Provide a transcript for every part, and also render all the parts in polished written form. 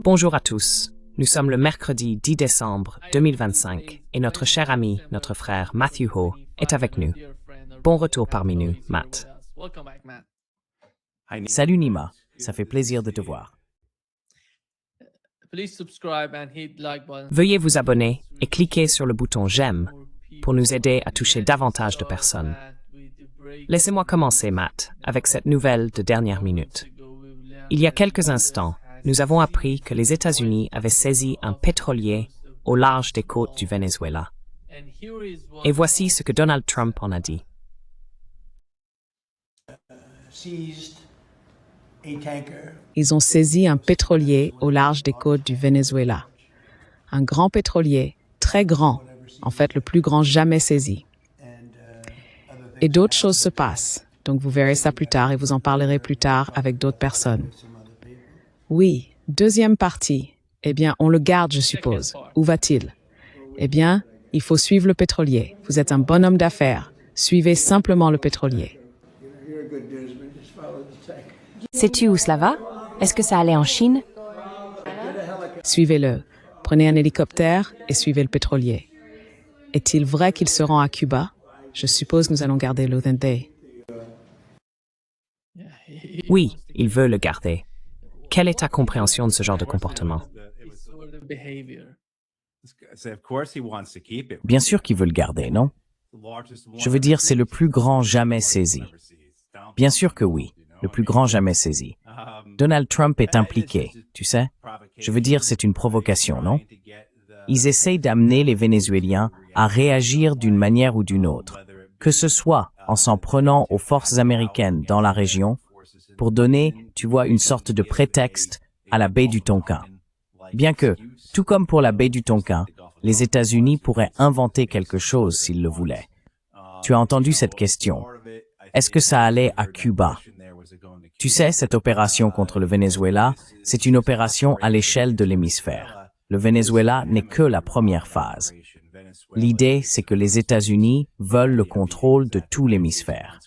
Bonjour à tous. Nous sommes le mercredi 10 décembre 2025 et notre cher ami, notre frère Matthew Ho est avec nous. Bon retour parmi nous, Matt. Salut Nima, ça fait plaisir de te voir. Veuillez vous abonner et cliquer sur le bouton j'aime pour nous aider à toucher davantage de personnes. Laissez-moi commencer, Matt, avec cette nouvelle de dernière minute. Il y a quelques instants, nous avons appris que les États-Unis avaient saisi un pétrolier au large des côtes du Venezuela. Et voici ce que Donald Trump en a dit. Ils ont saisi un pétrolier au large des côtes du Venezuela. Un grand pétrolier, très grand, en fait le plus grand jamais saisi. Et d'autres choses se passent, donc vous verrez ça plus tard et vous en parlerez plus tard avec d'autres personnes. Oui, deuxième partie. Eh bien, on le garde, je suppose. Où va-t-il? Eh bien, il faut suivre le pétrolier. Vous êtes un bon homme d'affaires. Suivez simplement le pétrolier. Sais-tu où cela va? Est-ce que ça allait en Chine? Suivez-le. Prenez un hélicoptère et suivez le pétrolier. Est-il vrai qu'il se rend à Cuba? Je suppose que nous allons garder l'Othente. Oui, il veut le garder. Quelle est ta compréhension de ce genre de comportement? Bien sûr qu'il veut le garder, non? Je veux dire, c'est le plus grand jamais saisi. Bien sûr que oui, le plus grand jamais saisi. Donald Trump est impliqué, tu sais? Je veux dire, c'est une provocation, non? Ils essayent d'amener les Vénézuéliens à réagir d'une manière ou d'une autre, que ce soit en s'en prenant aux forces américaines dans la région, pour donner, tu vois, une sorte de prétexte à la baie du Tonkin. Bien que, tout comme pour la baie du Tonkin, les États-Unis pourraient inventer quelque chose s'ils le voulaient. Tu as entendu cette question. Est-ce que ça allait à Cuba? Tu sais, cette opération contre le Venezuela, c'est une opération à l'échelle de l'hémisphère. Le Venezuela n'est que la première phase. L'idée, c'est que les États-Unis veulent le contrôle de tout l'hémisphère.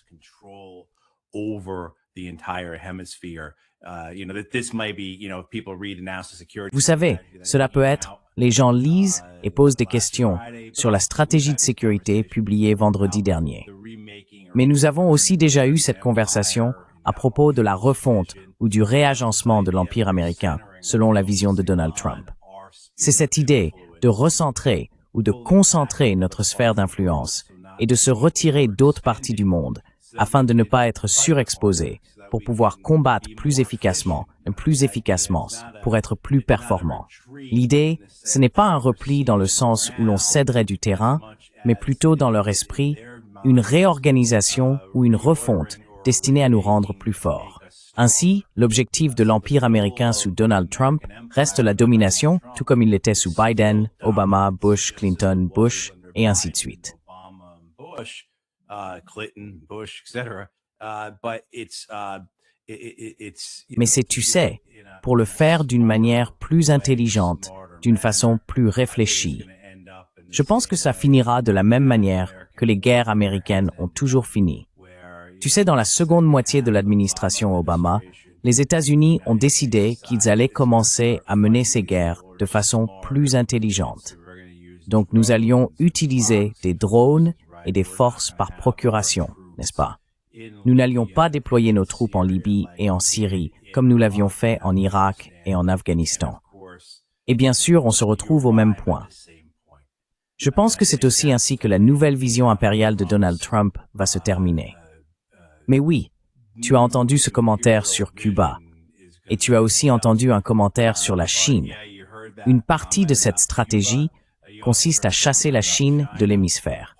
Vous savez, cela peut être, les gens lisent et posent des questions sur la stratégie de sécurité publiée vendredi dernier. Mais nous avons aussi déjà eu cette conversation à propos de la refonte ou du réagencement de l'Empire américain, selon la vision de Donald Trump. C'est cette idée de recentrer ou de concentrer notre sphère d'influence et de se retirer d'autres parties du monde afin de ne pas être surexposé pour pouvoir combattre plus efficacement, pour être plus performant. L'idée, ce n'est pas un repli dans le sens où l'on céderait du terrain, mais plutôt dans leur esprit, une réorganisation ou une refonte destinée à nous rendre plus forts. Ainsi, l'objectif de l'Empire américain sous Donald Trump reste la domination, tout comme il l'était sous Biden, Obama, Bush, Clinton, Bush, et ainsi de suite. Mais c'est, tu sais, pour le faire d'une manière plus intelligente, d'une façon plus réfléchie. Je pense que ça finira de la même manière que les guerres américaines ont toujours fini. Tu sais, dans la seconde moitié de l'administration Obama, les États-Unis ont décidé qu'ils allaient commencer à mener ces guerres de façon plus intelligente. Donc nous allions utiliser des drones et des forces par procuration, n'est-ce pas? Nous n'allions pas déployer nos troupes en Libye et en Syrie, comme nous l'avions fait en Irak et en Afghanistan. Et bien sûr, on se retrouve au même point. Je pense que c'est aussi ainsi que la nouvelle vision impériale de Donald Trump va se terminer. Mais oui, tu as entendu ce commentaire sur Cuba, et tu as aussi entendu un commentaire sur la Chine. Une partie de cette stratégie consiste à chasser la Chine de l'hémisphère.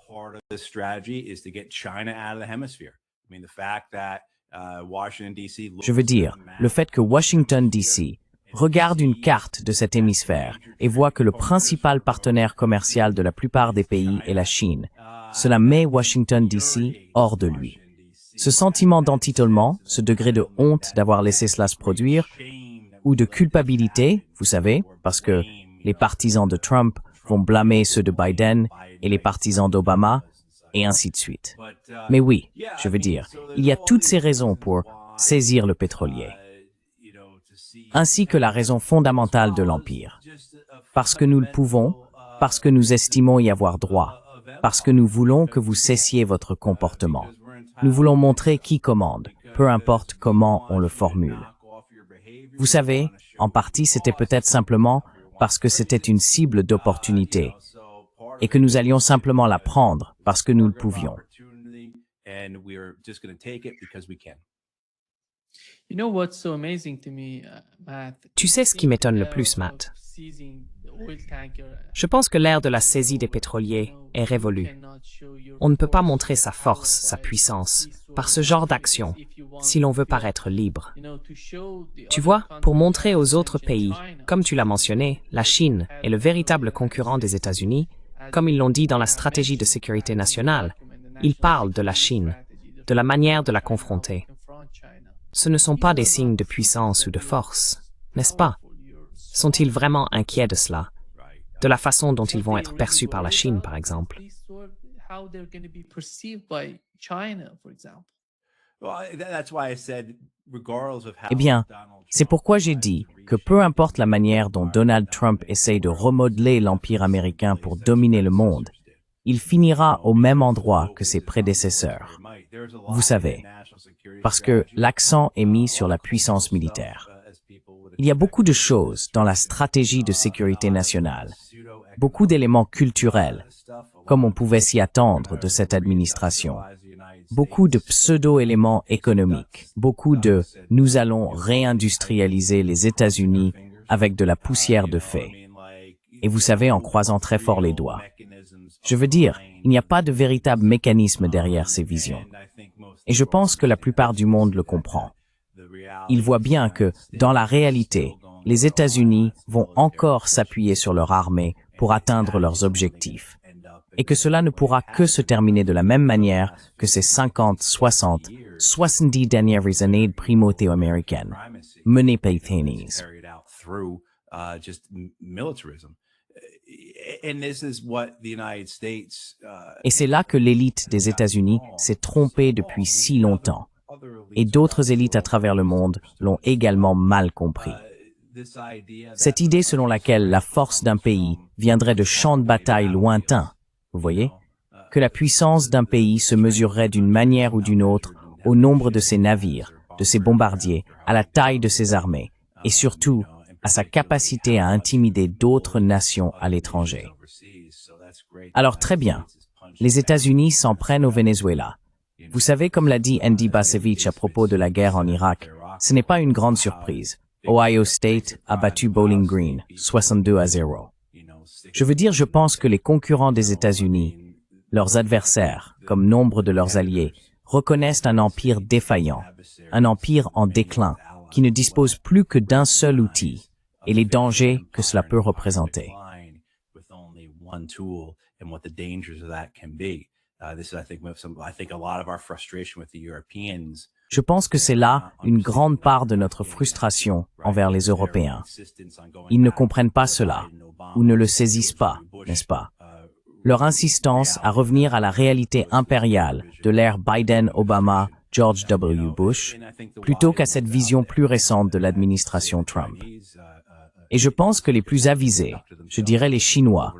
Je veux dire, le fait que Washington, D.C. regarde une carte de cet hémisphère et voit que le principal partenaire commercial de la plupart des pays est la Chine, cela met Washington, D.C. hors de lui. Ce sentiment d'entitlement, ce degré de honte d'avoir laissé cela se produire, ou de culpabilité, vous savez, parce que les partisans de Trump vont blâmer ceux de Biden et les partisans d'Obama, et ainsi de suite. Mais oui, je veux dire, il y a toutes ces raisons pour saisir le pétrolier. ainsi que la raison fondamentale de l'Empire. Parce que nous le pouvons, parce que nous estimons y avoir droit, parce que nous voulons que vous cessiez votre comportement. Nous voulons montrer qui commande, peu importe comment on le formule. Vous savez, en partie c'était peut-être simplement parce que c'était une cible d'opportunité et que nous allions simplement la prendre parce que nous le pouvions. Tu sais ce qui m'étonne le plus, Matt? Je pense que l'ère de la saisie des pétroliers est révolue. On ne peut pas montrer sa force, sa puissance, par ce genre d'action, si l'on veut paraître libre. Tu vois, pour montrer aux autres pays, comme tu l'as mentionné, la Chine est le véritable concurrent des États-Unis, comme ils l'ont dit dans la stratégie de sécurité nationale, ils parlent de la Chine, de la manière de la confronter. Ce ne sont pas des signes de puissance ou de force, n'est-ce pas? Sont-ils vraiment inquiets de cela? De la façon dont ils vont être perçus par la Chine, par exemple? Eh bien, c'est pourquoi j'ai dit que peu importe la manière dont Donald Trump essaye de remodeler l'empire américain pour dominer le monde, il finira au même endroit que ses prédécesseurs. Vous savez, parce que l'accent est mis sur la puissance militaire. Il y a beaucoup de choses dans la stratégie de sécurité nationale, beaucoup d'éléments culturels, comme on pouvait s'y attendre de cette administration, beaucoup de pseudo-éléments économiques, beaucoup de « nous allons réindustrialiser les États-Unis avec de la poussière de fée ». Et vous savez, en croisant très fort les doigts. Je veux dire, il n'y a pas de véritable mécanisme derrière ces visions. Et je pense que la plupart du monde le comprend. Ils voient bien que, dans la réalité, les États-Unis vont encore s'appuyer sur leur armée pour atteindre leurs objectifs, et que cela ne pourra que se terminer de la même manière que ces 50, 60, 70 dernières années de primauté américaine, menées par les États-Unis. Et c'est là que l'élite des États-Unis s'est trompée depuis si longtemps. Et d'autres élites à travers le monde l'ont également mal compris. Cette idée selon laquelle la force d'un pays viendrait de champs de bataille lointains, vous voyez, que la puissance d'un pays se mesurerait d'une manière ou d'une autre au nombre de ses navires, de ses bombardiers, à la taille de ses armées, et surtout à sa capacité à intimider d'autres nations à l'étranger. Alors très bien, les États-Unis s'en prennent au Venezuela. Vous savez, comme l'a dit Andy Bacevich à propos de la guerre en Irak, ce n'est pas une grande surprise. Ohio State a battu Bowling Green, 62-0. Je veux dire, je pense que les concurrents des États-Unis, leurs adversaires, comme nombre de leurs alliés, reconnaissent un empire défaillant, un empire en déclin, qui ne dispose plus que d'un seul outil, et les dangers que cela peut représenter. Je pense que c'est là une grande part de notre frustration envers les Européens. Ils ne comprennent pas cela, ou ne le saisissent pas, n'est-ce pas? Leur insistance à revenir à la réalité impériale de l'ère Biden-Obama, George W. Bush, plutôt qu'à cette vision plus récente de l'administration Trump. Et je pense que les plus avisés, je dirais les Chinois,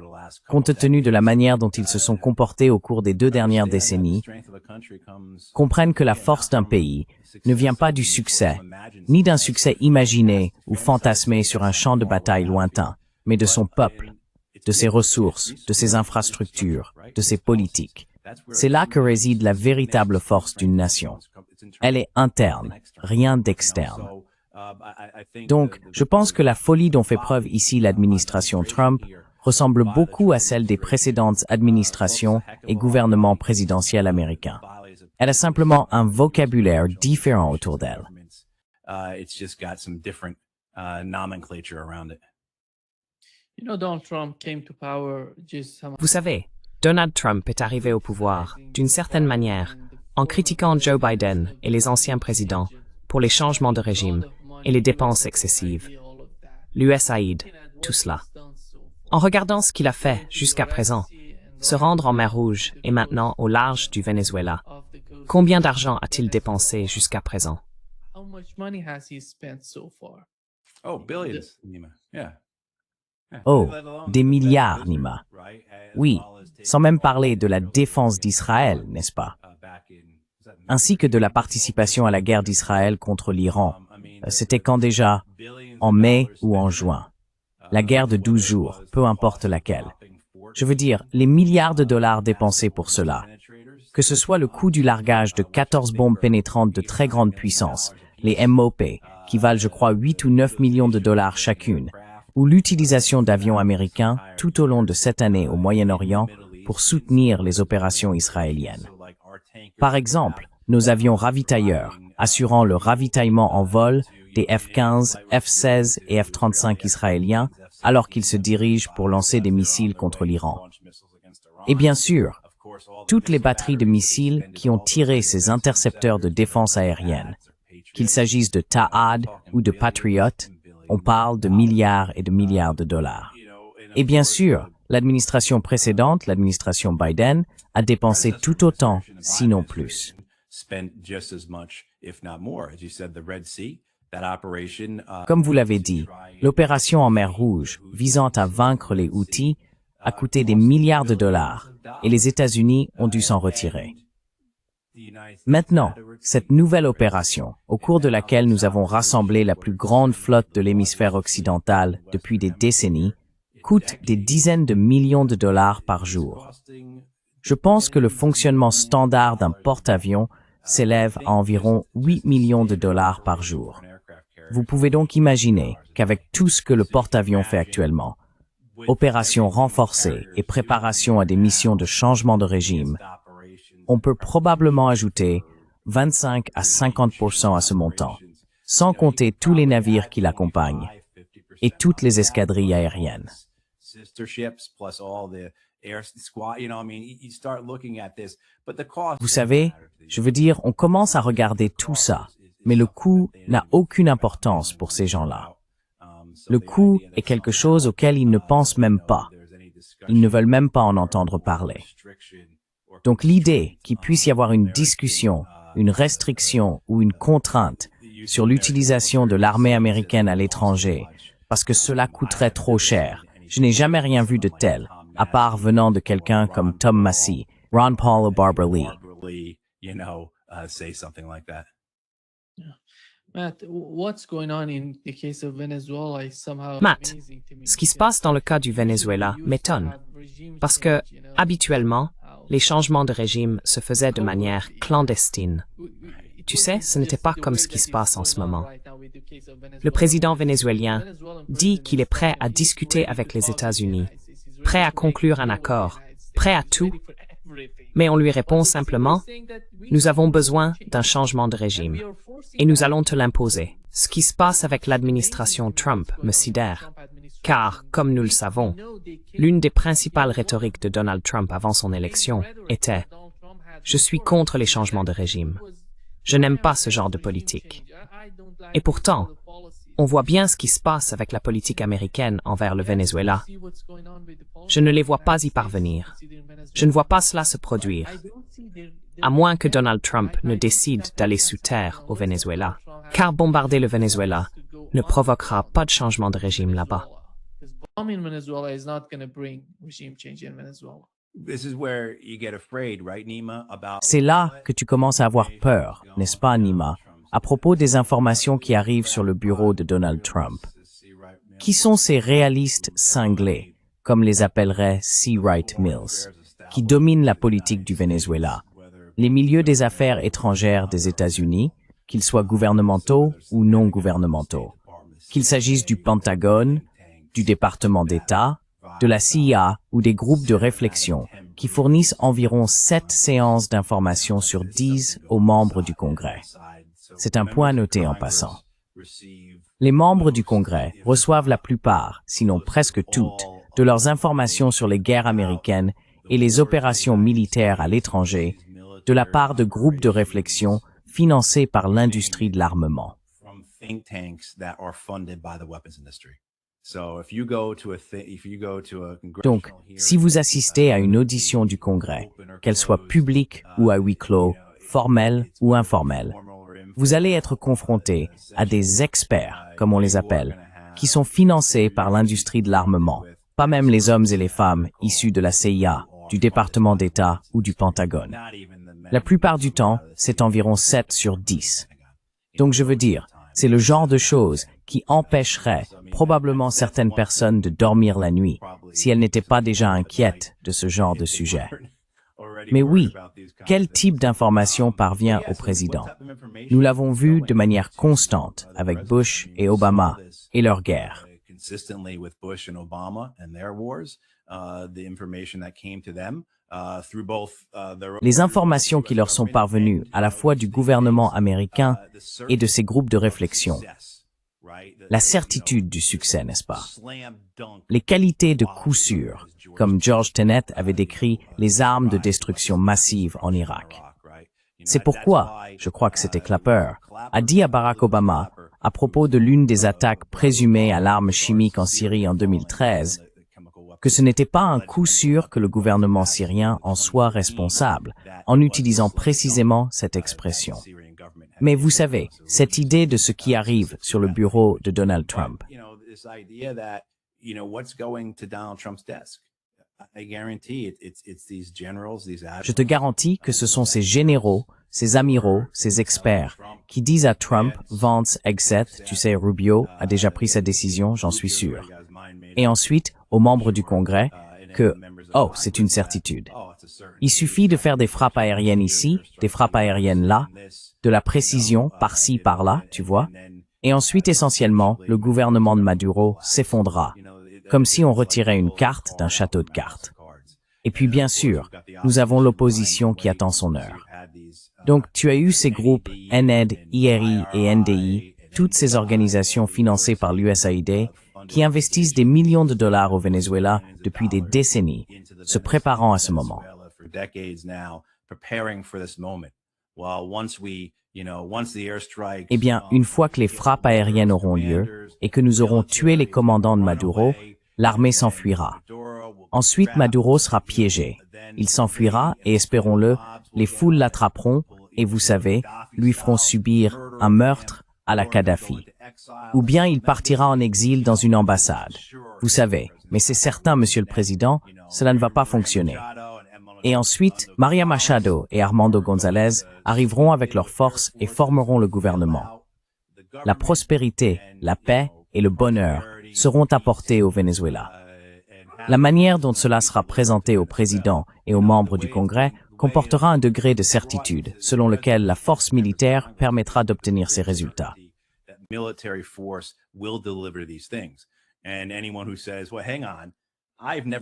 compte tenu de la manière dont ils se sont comportés au cours des 2 dernières décennies, comprennent que la force d'un pays ne vient pas du succès, ni d'un succès imaginé ou fantasmé sur un champ de bataille lointain, mais de son peuple, de ses ressources, de ses infrastructures, de ses politiques. C'est là que réside la véritable force d'une nation. Elle est interne, rien d'externe. Donc, je pense que la folie dont fait preuve ici l'administration Trump ressemble beaucoup à celle des précédentes administrations et gouvernements présidentiels américains. Elle a simplement un vocabulaire différent autour d'elle. Vous savez, Donald Trump est arrivé au pouvoir, d'une certaine manière, en critiquant Joe Biden et les anciens présidents pour les changements de régime et les dépenses excessives. L'USAID, tout cela. En regardant ce qu'il a fait jusqu'à présent, se rendre en mer Rouge et maintenant au large du Venezuela, combien d'argent a-t-il dépensé jusqu'à présent? Oh, billions, Nima. Yeah. Oh, des milliards, Nima. Oui, sans même parler de la défense d'Israël, n'est-ce pas? Ainsi que de la participation à la guerre d'Israël contre l'Iran. C'était quand déjà? En mai ou en juin. La guerre de 12 jours, peu importe laquelle. Je veux dire, les milliards de dollars dépensés pour cela. Que ce soit le coût du largage de 14 bombes pénétrantes de très grande puissance, les MOP, qui valent je crois 8 ou 9 millions de dollars chacune, ou l'utilisation d'avions américains tout au long de cette année au Moyen-Orient pour soutenir les opérations israéliennes. Par exemple, nos avions ravitailleurs, assurant le ravitaillement en vol des F-15, F-16 et F-35 israéliens alors qu'ils se dirigent pour lancer des missiles contre l'Iran. Et bien sûr, toutes les batteries de missiles qui ont tiré ces intercepteurs de défense aérienne, qu'il s'agisse de Ta'ad ou de Patriot, on parle de milliards et de milliards de dollars. Et bien sûr, l'administration précédente, l'administration Biden, a dépensé tout autant, sinon plus. Comme vous l'avez dit, l'opération en mer Rouge, visant à vaincre les Houthis, a coûté des milliards de dollars, et les États-Unis ont dû s'en retirer. Maintenant, cette nouvelle opération, au cours de laquelle nous avons rassemblé la plus grande flotte de l'hémisphère occidental depuis des décennies, coûte des dizaines de millions de dollars par jour. Je pense que le fonctionnement standard d'un porte-avions s'élève à environ 8 millions de dollars par jour. Vous pouvez donc imaginer qu'avec tout ce que le porte-avions fait actuellement, opérations renforcées et préparation à des missions de changement de régime, on peut probablement ajouter 25 à 50% à ce montant, sans compter tous les navires qui l'accompagnent et toutes les escadrilles aériennes. Vous savez, je veux dire, on commence à regarder tout ça, mais le coût n'a aucune importance pour ces gens-là. Le coût est quelque chose auquel ils ne pensent même pas. Ils ne veulent même pas en entendre parler. Donc l'idée qu'il puisse y avoir une discussion, une restriction ou une contrainte sur l'utilisation de l'armée américaine à l'étranger, parce que cela coûterait trop cher, je n'ai jamais rien vu de tel, à part venant de quelqu'un comme Tom Massey, Ron Paul ou Barbara Lee. Matt, ce qui se passe dans le cas du Venezuela m'étonne, parce que, habituellement, les changements de régime se faisaient de manière clandestine. Tu sais, ce n'était pas comme ce qui se passe en ce moment. Le président vénézuélien dit qu'il est prêt à discuter avec les États-Unis, prêt à conclure un accord, prêt à tout, mais on lui répond simplement « Nous avons besoin d'un changement de régime et nous allons te l'imposer ». Ce qui se passe avec l'administration Trump me sidère, car, comme nous le savons, l'une des principales rhétoriques de Donald Trump avant son élection était « Je suis contre les changements de régime. Je n'aime pas ce genre de politique. » Et pourtant, on voit bien ce qui se passe avec la politique américaine envers le Venezuela. Je ne les vois pas y parvenir. Je ne vois pas cela se produire, à moins que Donald Trump ne décide d'aller sous terre au Venezuela, car bombarder le Venezuela ne provoquera pas de changement de régime là-bas. C'est là que tu commences à avoir peur, n'est-ce pas, Nima, à propos des informations qui arrivent sur le bureau de Donald Trump. Qui sont ces réalistes cinglés, comme les appellerait C. Wright Mills, qui dominent la politique du Venezuela, les milieux des affaires étrangères des États-Unis, qu'ils soient gouvernementaux ou non gouvernementaux, qu'il s'agisse du Pentagone, du département d'État, de la CIA ou des groupes de réflexion qui fournissent environ 7 séances d'information sur 10 aux membres du Congrès. C'est un point noté en passant. Les membres du Congrès reçoivent la plupart, sinon presque toutes, de leurs informations sur les guerres américaines et les opérations militaires à l'étranger de la part de groupes de réflexion financés par l'industrie de l'armement. Donc, si vous assistez à une audition du Congrès, qu'elle soit publique ou à huis clos, formelle ou informelle, vous allez être confronté à des experts, comme on les appelle, qui sont financés par l'industrie de l'armement, pas même les hommes et les femmes issus de la CIA, du département d'État ou du Pentagone. La plupart du temps, c'est environ 7 sur 10. Donc je veux dire, c'est le genre de choses qui empêcherait probablement certaines personnes de dormir la nuit si elles n'étaient pas déjà inquiètes de ce genre de sujet. Mais oui, quel type d'information parvient au président? Nous l'avons vu de manière constante avec Bush et Obama et leur guerre. Les informations qui leur sont parvenues à la fois du gouvernement américain et de ces groupes de réflexion. La certitude du succès, n'est-ce pas? Les qualités de coup sûr, comme George Tenet avait décrit les armes de destruction massive en Irak. C'est pourquoi, je crois que c'était Clapper, a dit à Barack Obama, à propos de l'une des attaques présumées à l'arme chimique en Syrie en 2013, que ce n'était pas un coup sûr que le gouvernement syrien en soit responsable, en utilisant précisément cette expression. Mais vous savez, cette idée de ce qui arrive sur le bureau de Donald Trump. Je te garantis que ce sont ces généraux, ces amiraux, ces experts, qui disent à Trump, Vance, Exet, tu sais, Rubio a déjà pris sa décision, j'en suis sûr. Et ensuite, aux membres du Congrès, que, oh, c'est une certitude. Il suffit de faire des frappes aériennes ici, des frappes aériennes là, de la précision par-ci, par-là, tu vois. Et ensuite, essentiellement, le gouvernement de Maduro s'effondrera, comme si on retirait une carte d'un château de cartes. Et puis, bien sûr, nous avons l'opposition qui attend son heure. Donc, tu as eu ces groupes NED, IRI et NDI, toutes ces organisations financées par l'USAID, qui investissent des millions de dollars au Venezuela depuis des décennies, se préparant à ce moment. Eh bien, une fois que les frappes aériennes auront lieu et que nous aurons tué les commandants de Maduro, l'armée s'enfuira. Ensuite, Maduro sera piégé. Il s'enfuira et, espérons-le, les foules l'attraperont et, vous savez, lui feront subir un meurtre à la Kadhafi. Ou bien il partira en exil dans une ambassade. Vous savez, mais c'est certain, Monsieur le Président, cela ne va pas fonctionner. Et ensuite, Maria Machado et Armando González arriveront avec leurs forces et formeront le gouvernement. La prospérité, la paix et le bonheur seront apportés au Venezuela. La manière dont cela sera présenté au président et aux membres du Congrès comportera un degré de certitude selon lequel la force militaire permettra d'obtenir ces résultats.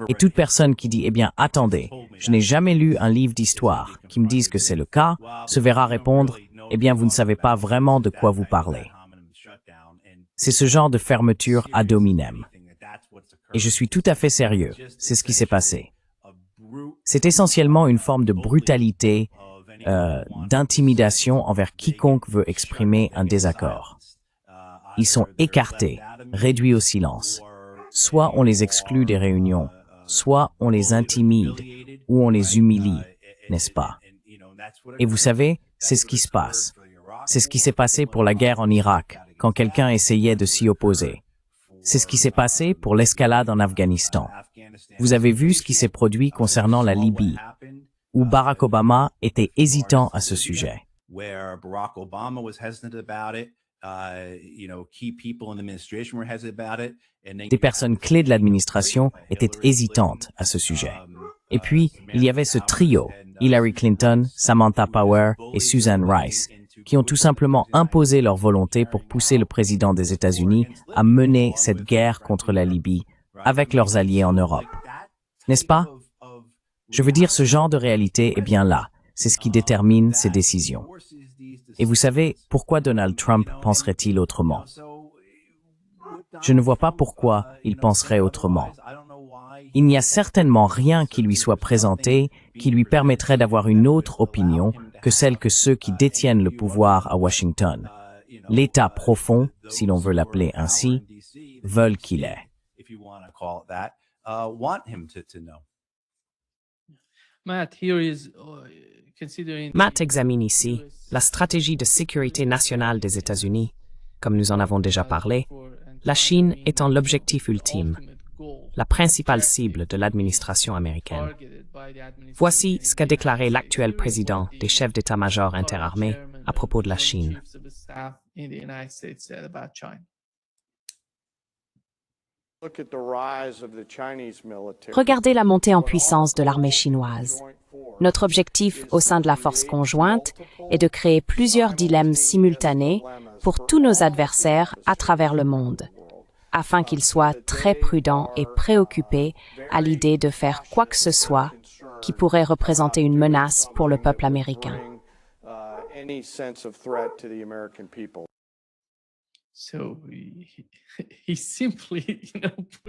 Et toute personne qui dit « Eh bien, attendez, je n'ai jamais lu un livre d'histoire qui me dise que c'est le cas », se verra répondre « Eh bien, vous ne savez pas vraiment de quoi vous parlez ». C'est ce genre de fermeture ad hominem. Et je suis tout à fait sérieux, c'est ce qui s'est passé. C'est essentiellement une forme de brutalité, d'intimidation envers quiconque veut exprimer un désaccord. Ils sont écartés, réduits au silence. Soit on les exclut des réunions, soit on les intimide ou on les humilie, n'est-ce pas? Et vous savez, c'est ce qui se passe. C'est ce qui s'est passé pour la guerre en Irak, quand quelqu'un essayait de s'y opposer. C'est ce qui s'est passé pour l'escalade en Afghanistan. Vous avez vu ce qui s'est produit concernant la Libye, où Barack Obama était hésitant à ce sujet. Des personnes clés de l'administration étaient hésitantes à ce sujet. Et puis, il y avait ce trio, Hillary Clinton, Samantha Power et Susan Rice, qui ont tout simplement imposé leur volonté pour pousser le président des États-Unis à mener cette guerre contre la Libye avec leurs alliés en Europe. N'est-ce pas? Je veux dire, ce genre de réalité est bien là. C'est ce qui détermine ces décisions. Et vous savez, pourquoi Donald Trump penserait-il autrement? Je ne vois pas pourquoi il penserait autrement. Il n'y a certainement rien qui lui soit présenté qui lui permettrait d'avoir une autre opinion que celle que ceux qui détiennent le pouvoir à Washington, l'État profond, si l'on veut l'appeler ainsi, veulent qu'il ait. Matt examine ici la stratégie de sécurité nationale des États-Unis. Comme nous en avons déjà parlé, la Chine étant l'objectif ultime, la principale cible de l'administration américaine. Voici ce qu'a déclaré l'actuel président des chefs d'état-major interarmés à propos de la Chine. Regardez la montée en puissance de l'armée chinoise. Notre objectif au sein de la force conjointe est de créer plusieurs dilemmes simultanés pour tous nos adversaires à travers le monde, afin qu'ils soient très prudents et préoccupés à l'idée de faire quoi que ce soit qui pourrait représenter une menace pour le peuple américain.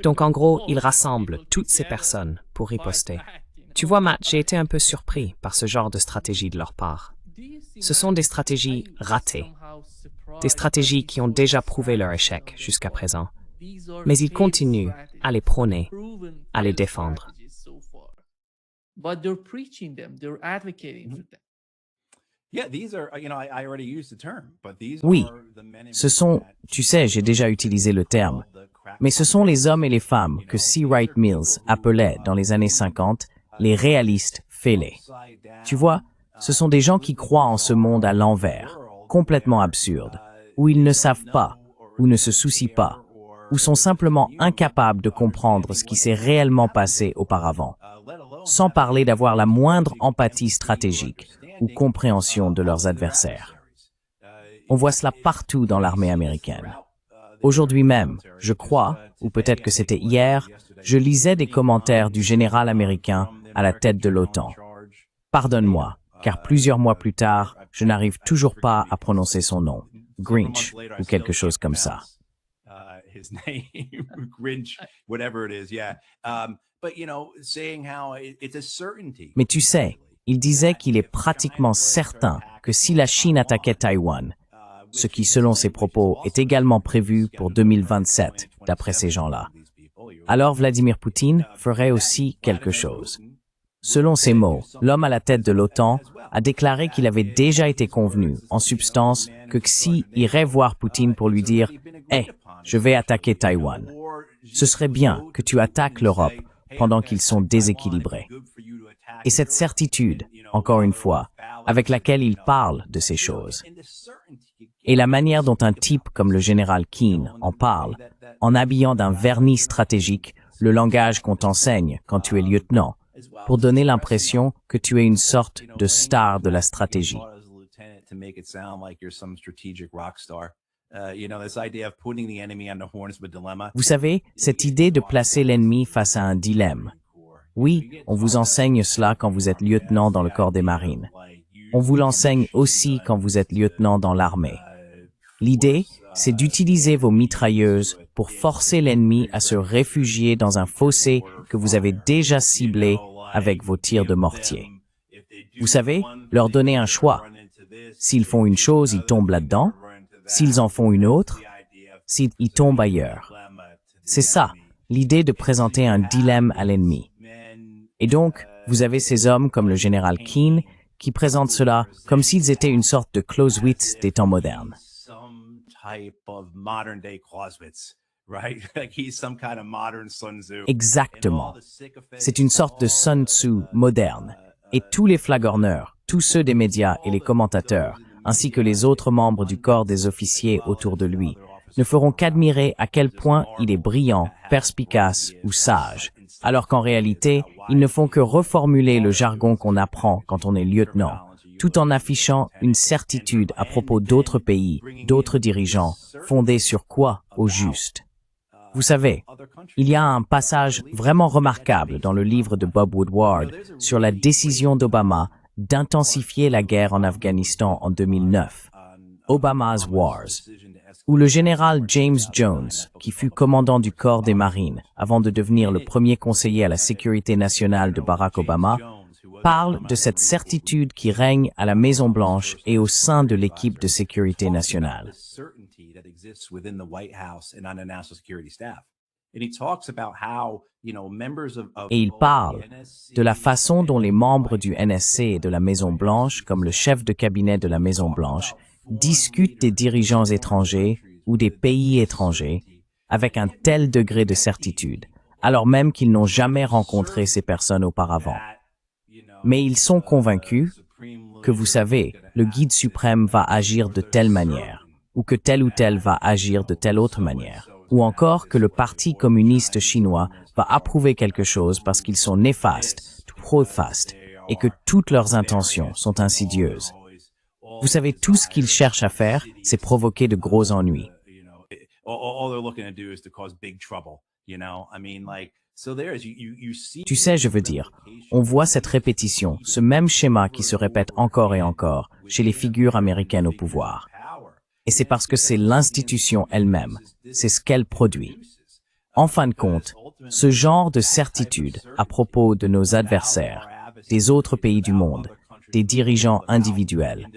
Donc en gros, il rassemble toutes ces personnes pour riposter. Tu vois, Matt, j'ai été un peu surpris par ce genre de stratégie de leur part. Ce sont des stratégies ratées, des stratégies qui ont déjà prouvé leur échec jusqu'à présent, mais ils continuent à les prôner, à les défendre. Oui, ce sont, tu sais, j'ai déjà utilisé le terme, mais ce sont les hommes et les femmes que C. Wright Mills appelait dans les années 50 les réalistes fêlés. Tu vois, ce sont des gens qui croient en ce monde à l'envers, complètement absurde, où ils ne savent pas, ou ne se soucient pas, ou sont simplement incapables de comprendre ce qui s'est réellement passé auparavant, sans parler d'avoir la moindre empathie stratégique ou compréhension de leurs adversaires. On voit cela partout dans l'armée américaine. Aujourd'hui même, je crois, ou peut-être que c'était hier, je lisais des commentaires du général américain à la tête de l'OTAN. Pardonne-moi, car plusieurs mois plus tard, je n'arrive toujours pas à prononcer son nom, Grinch, ou quelque chose comme ça. Mais tu sais, il disait qu'il est pratiquement certain que si la Chine attaquait Taïwan, ce qui, selon ses propos, est également prévu pour 2027, d'après ces gens-là, alors Vladimir Poutine ferait aussi quelque chose. Selon ses mots, l'homme à la tête de l'OTAN a déclaré qu'il avait déjà été convenu, en substance, que Xi irait voir Poutine pour lui dire « Hey, je vais attaquer Taïwan. Ce serait bien que tu attaques l'Europe pendant qu'ils sont déséquilibrés. » Et cette certitude, encore une fois, avec laquelle il parle de ces choses, et la manière dont un type comme le général Keane en parle, en habillant d'un vernis stratégique le langage qu'on t'enseigne quand tu es lieutenant, pour donner l'impression que tu es une sorte de star de la stratégie. Vous savez, cette idée de placer l'ennemi face à un dilemme. Oui, on vous enseigne cela quand vous êtes lieutenant dans le corps des marines. On vous l'enseigne aussi quand vous êtes lieutenant dans l'armée. L'idée, c'est d'utiliser vos mitrailleuses pour forcer l'ennemi à se réfugier dans un fossé que vous avez déjà ciblé avec vos tirs de mortier. Vous savez, leur donner un choix. S'ils font une chose, ils tombent là-dedans. S'ils en font une autre, ils tombent ailleurs. C'est ça, l'idée de présenter un dilemme à l'ennemi. Et donc, vous avez ces hommes comme le général Keane qui présentent cela comme s'ils étaient une sorte de Clausewitz des temps modernes. Exactement. C'est une sorte de Sun Tzu moderne. Et tous les flagorneurs, tous ceux des médias et les commentateurs, ainsi que les autres membres du corps des officiers autour de lui, ne feront qu'admirer à quel point il est brillant, perspicace ou sage, alors qu'en réalité, ils ne font que reformuler le jargon qu'on apprend quand on est lieutenant, tout en affichant une certitude à propos d'autres pays, d'autres dirigeants, fondée sur quoi, au juste? Vous savez, il y a un passage vraiment remarquable dans le livre de Bob Woodward sur la décision d'Obama d'intensifier la guerre en Afghanistan en 2009, Obama's Wars, où le général James Jones, qui fut commandant du corps des marines avant de devenir le premier conseiller à la sécurité nationale de Barack Obama, parle de cette certitude qui règne à la Maison-Blanche et au sein de l'équipe de sécurité nationale. Et il parle de la façon dont les membres du NSC et de la Maison-Blanche, comme le chef de cabinet de la Maison-Blanche, discutent des dirigeants étrangers ou des pays étrangers avec un tel degré de certitude, alors même qu'ils n'ont jamais rencontré ces personnes auparavant. Mais ils sont convaincus que, vous savez, le guide suprême va agir de telle manière, ou que tel ou tel va agir de telle autre manière, ou encore que le Parti communiste chinois va approuver quelque chose parce qu'ils sont néfastes, pro-fastes, et que toutes leurs intentions sont insidieuses. Vous savez, tout ce qu'ils cherchent à faire, c'est provoquer de gros ennuis. Tu sais, je veux dire, on voit cette répétition, ce même schéma qui se répète encore et encore chez les figures américaines au pouvoir. Et c'est parce que c'est l'institution elle-même, c'est ce qu'elle produit. En fin de compte, ce genre de certitude à propos de nos adversaires, des autres pays du monde, des dirigeants individuels,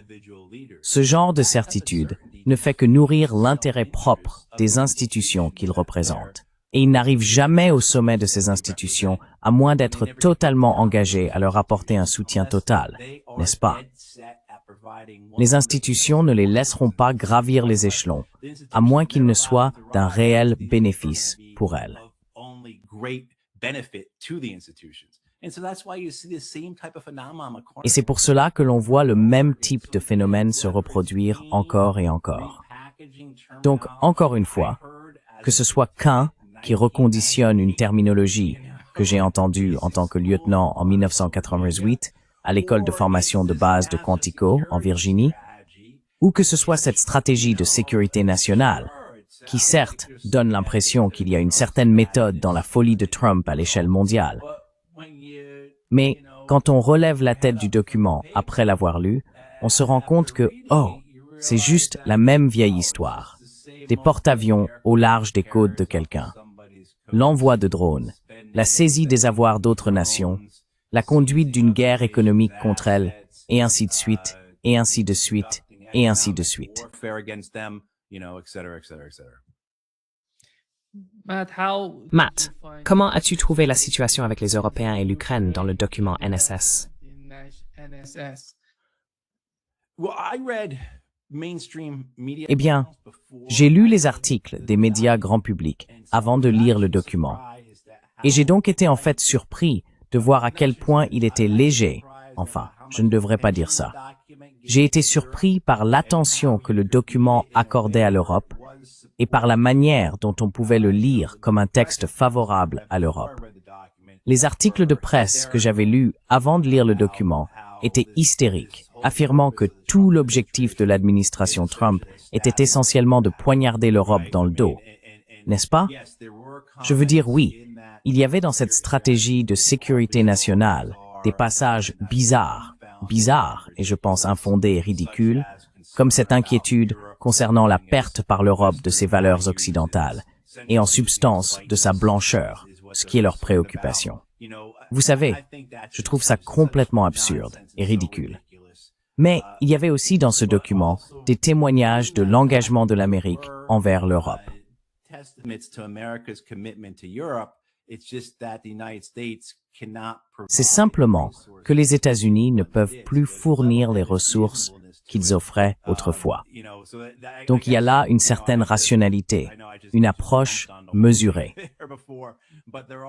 ce genre de certitude ne fait que nourrir l'intérêt propre des institutions qu'ils représentent. Et ils n'arrivent jamais au sommet de ces institutions à moins d'être totalement engagés à leur apporter un soutien total, n'est-ce pas? Les institutions ne les laisseront pas gravir les échelons, à moins qu'il ne soit d'un réel bénéfice pour elles. Et c'est pour cela que l'on voit le même type de phénomène se reproduire encore et encore. Donc, encore une fois, que ce soit qu'un qui reconditionne une terminologie que j'ai entendue en tant que lieutenant en 1988 à l'école de formation de base de Quantico en Virginie, ou que ce soit cette stratégie de sécurité nationale qui certes donne l'impression qu'il y a une certaine méthode dans la folie de Trump à l'échelle mondiale. Mais quand on relève la tête du document après l'avoir lu, on se rend compte que, oh, c'est juste la même vieille histoire. Des porte-avions au large des côtes de quelqu'un. L'envoi de drones, la saisie des avoirs d'autres nations, la conduite d'une guerre économique contre elles, et ainsi de suite, et ainsi de suite, et ainsi de suite. Matt, comment as-tu trouvé la situation avec les Européens et l'Ukraine dans le document NSS? Eh bien, j'ai lu les articles des médias grand public avant de lire le document. Et j'ai donc été en fait surpris de voir à quel point il était léger. Enfin, je ne devrais pas dire ça. J'ai été surpris par l'attention que le document accordait à l'Europe et par la manière dont on pouvait le lire comme un texte favorable à l'Europe. Les articles de presse que j'avais lus avant de lire le document étaient hystériques, affirmant que tout l'objectif de l'administration Trump était essentiellement de poignarder l'Europe dans le dos. N'est-ce pas? Je veux dire oui, il y avait dans cette stratégie de sécurité nationale des passages bizarres et je pense infondés et ridicules, comme cette inquiétude concernant la perte par l'Europe de ses valeurs occidentales et en substance de sa blancheur, ce qui est leur préoccupation. Vous savez, je trouve ça complètement absurde et ridicule. Mais il y avait aussi dans ce document des témoignages de l'engagement de l'Amérique envers l'Europe. C'est simplement que les États-Unis ne peuvent plus fournir les ressources qu'ils offraient autrefois. Donc il y a là une certaine rationalité, une approche mesurée.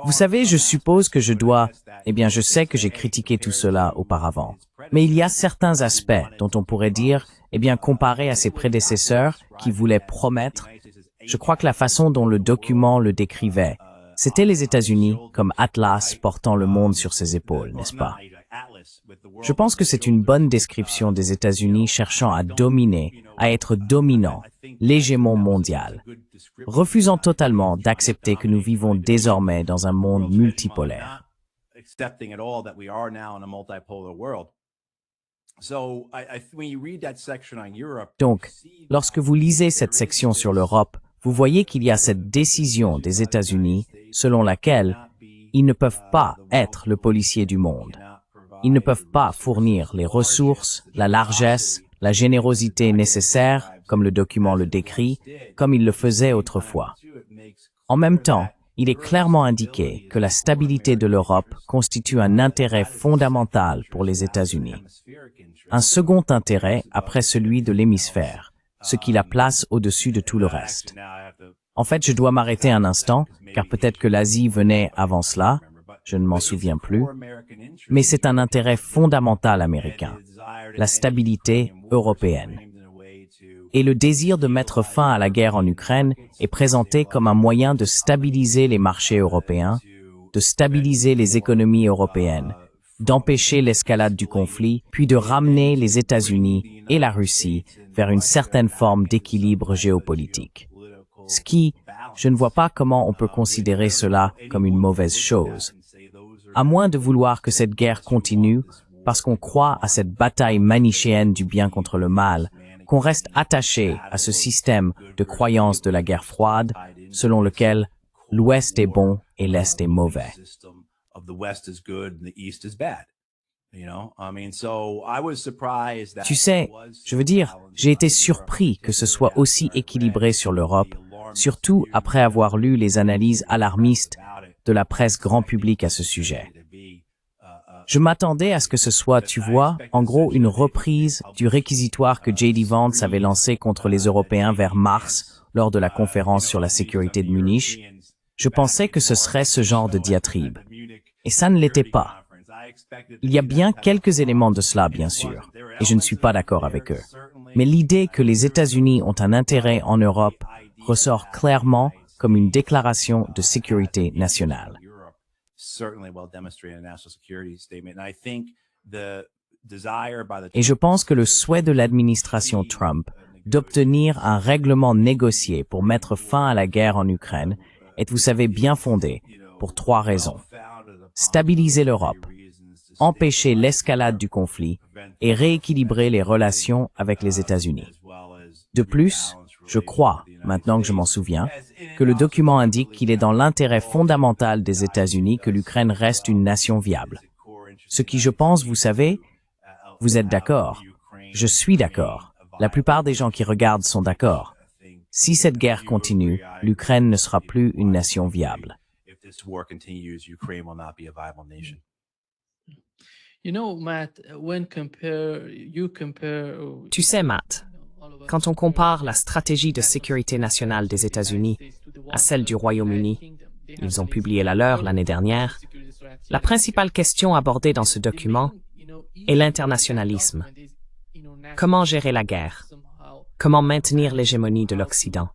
Vous savez, je suppose que je sais que j'ai critiqué tout cela auparavant, mais il y a certains aspects dont on pourrait dire, comparé à ses prédécesseurs qui voulaient promettre, je crois que la façon dont le document le décrivait, c'était les États-Unis comme Atlas portant le monde sur ses épaules, n'est-ce pas? Je pense que c'est une bonne description des États-Unis cherchant à dominer, à être dominant, l'hégémon mondial, refusant totalement d'accepter que nous vivons désormais dans un monde multipolaire. Donc, lorsque vous lisez cette section sur l'Europe, vous voyez qu'il y a cette décision des États-Unis selon laquelle ils ne peuvent pas être le policier du monde. Ils ne peuvent pas fournir les ressources, la largesse, la générosité nécessaires, comme le document le décrit, comme ils le faisaient autrefois. En même temps, il est clairement indiqué que la stabilité de l'Europe constitue un intérêt fondamental pour les États-Unis. Un second intérêt après celui de l'hémisphère, ce qui la place au-dessus de tout le reste. En fait, je dois m'arrêter un instant, car peut-être que l'Asie venait avant cela, je ne m'en souviens plus, mais c'est un intérêt fondamental américain, la stabilité européenne. Et le désir de mettre fin à la guerre en Ukraine est présenté comme un moyen de stabiliser les marchés européens, de stabiliser les économies européennes, d'empêcher l'escalade du conflit, puis de ramener les États-Unis et la Russie vers une certaine forme d'équilibre géopolitique. Ce qui, je ne vois pas comment on peut considérer cela comme une mauvaise chose. À moins de vouloir que cette guerre continue, parce qu'on croit à cette bataille manichéenne du bien contre le mal, qu'on reste attaché à ce système de croyance de la guerre froide, selon lequel l'Ouest est bon et l'Est est mauvais. Tu sais, je veux dire, j'ai été surpris que ce soit aussi équilibré sur l'Europe, surtout après avoir lu les analyses alarmistes de la presse grand public à ce sujet. Je m'attendais à ce que ce soit, tu vois, en gros une reprise du réquisitoire que J.D. Vance avait lancé contre les Européens vers mars lors de la conférence sur la sécurité de Munich. Je pensais que ce serait ce genre de diatribe. Et ça ne l'était pas. Il y a bien quelques éléments de cela, bien sûr, et je ne suis pas d'accord avec eux. Mais l'idée que les États-Unis ont un intérêt en Europe ressort clairement comme une déclaration de sécurité nationale. Et je pense que le souhait de l'administration Trump d'obtenir un règlement négocié pour mettre fin à la guerre en Ukraine est, vous savez, bien fondé pour 3 raisons. Stabiliser l'Europe, empêcher l'escalade du conflit et rééquilibrer les relations avec les États-Unis. De plus, je crois, maintenant que je m'en souviens, que le document indique qu'il est dans l'intérêt fondamental des États-Unis que l'Ukraine reste une nation viable. Ce qui, je pense, vous savez, vous êtes d'accord. Je suis d'accord. La plupart des gens qui regardent sont d'accord. Si cette guerre continue, l'Ukraine ne sera plus une nation viable. Tu sais, Matt, quand on compare la stratégie de sécurité nationale des États-Unis à celle du Royaume-Uni, ils ont publié la leur l'année dernière, la principale question abordée dans ce document est l'internationalisme. Comment gérer la guerre? Comment maintenir l'hégémonie de l'Occident?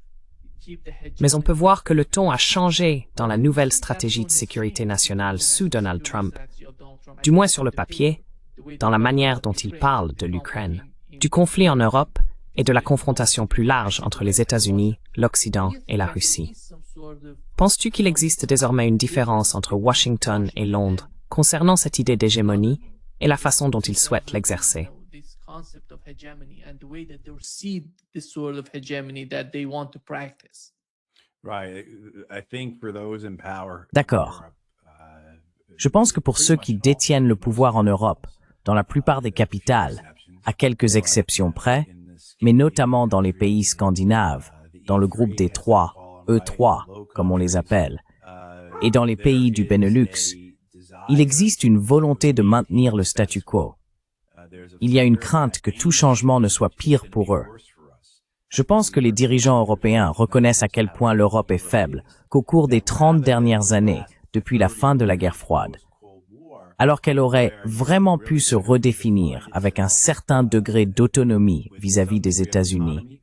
Mais on peut voir que le ton a changé dans la nouvelle stratégie de sécurité nationale sous Donald Trump, du moins sur le papier, dans la manière dont il parle de l'Ukraine, du conflit en Europe et de la confrontation plus large entre les États-Unis, l'Occident et la Russie. Penses-tu qu'il existe désormais une différence entre Washington et Londres concernant cette idée d'hégémonie et la façon dont ils souhaitent l'exercer? D'accord. Je pense que pour ceux qui détiennent le pouvoir en Europe, dans la plupart des capitales, à quelques exceptions près, mais notamment dans les pays scandinaves, dans le groupe des 3, E3, comme on les appelle, et dans les pays du Benelux, il existe une volonté de maintenir le statu quo. Il y a une crainte que tout changement ne soit pire pour eux. Je pense que les dirigeants européens reconnaissent à quel point l'Europe est faible, qu'au cours des 30 dernières années, depuis la fin de la guerre froide, alors qu'elle aurait vraiment pu se redéfinir avec un certain degré d'autonomie vis-à-vis des États-Unis,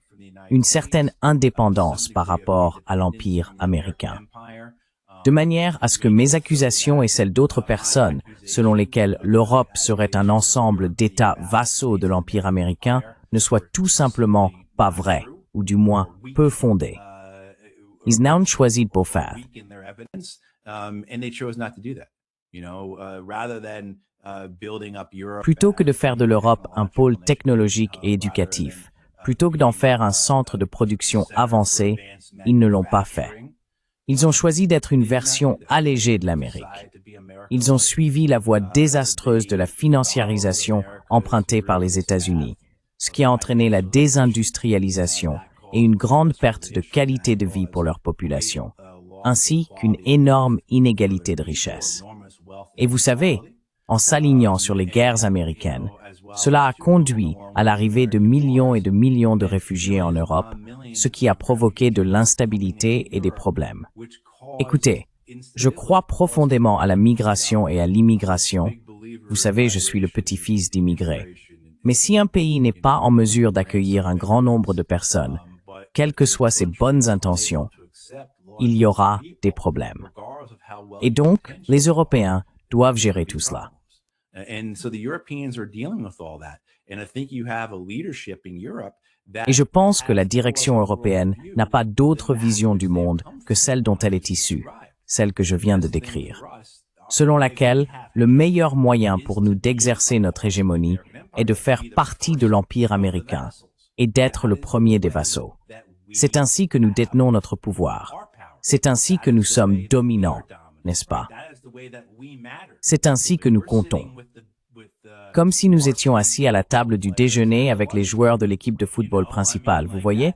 une certaine indépendance par rapport à l'Empire américain. De manière à ce que mes accusations et celles d'autres personnes, selon lesquelles l'Europe serait un ensemble d'États vassaux de l'Empire américain, ne soient tout simplement pas vraies, ou du moins peu fondées. Ils n'ont choisi de faire. Plutôt que de faire de l'Europe un pôle technologique et éducatif, plutôt que d'en faire un centre de production avancé, ils ne l'ont pas fait. Ils ont choisi d'être une version allégée de l'Amérique. Ils ont suivi la voie désastreuse de la financiarisation empruntée par les États-Unis, ce qui a entraîné la désindustrialisation et une grande perte de qualité de vie pour leur population. ainsi qu'une énorme inégalité de richesse. Et vous savez, en s'alignant sur les guerres américaines, cela a conduit à l'arrivée de millions et de millions de réfugiés en Europe, ce qui a provoqué de l'instabilité et des problèmes. Écoutez, je crois profondément à la migration et à l'immigration. Vous savez, je suis le petit-fils d'immigrés. Mais si un pays n'est pas en mesure d'accueillir un grand nombre de personnes, quelles que soient ses bonnes intentions, il y aura des problèmes. Et donc, les Européens doivent gérer tout cela. Et je pense que la direction européenne n'a pas d'autre vision du monde que celle dont elle est issue, celle que je viens de décrire, selon laquelle le meilleur moyen pour nous d'exercer notre hégémonie est de faire partie de l'Empire américain et d'être le premier des vassaux. C'est ainsi que nous détenons notre pouvoir. C'est ainsi que nous sommes dominants, n'est-ce pas? C'est ainsi que nous comptons. Comme si nous étions assis à la table du déjeuner avec les joueurs de l'équipe de football principale, vous voyez?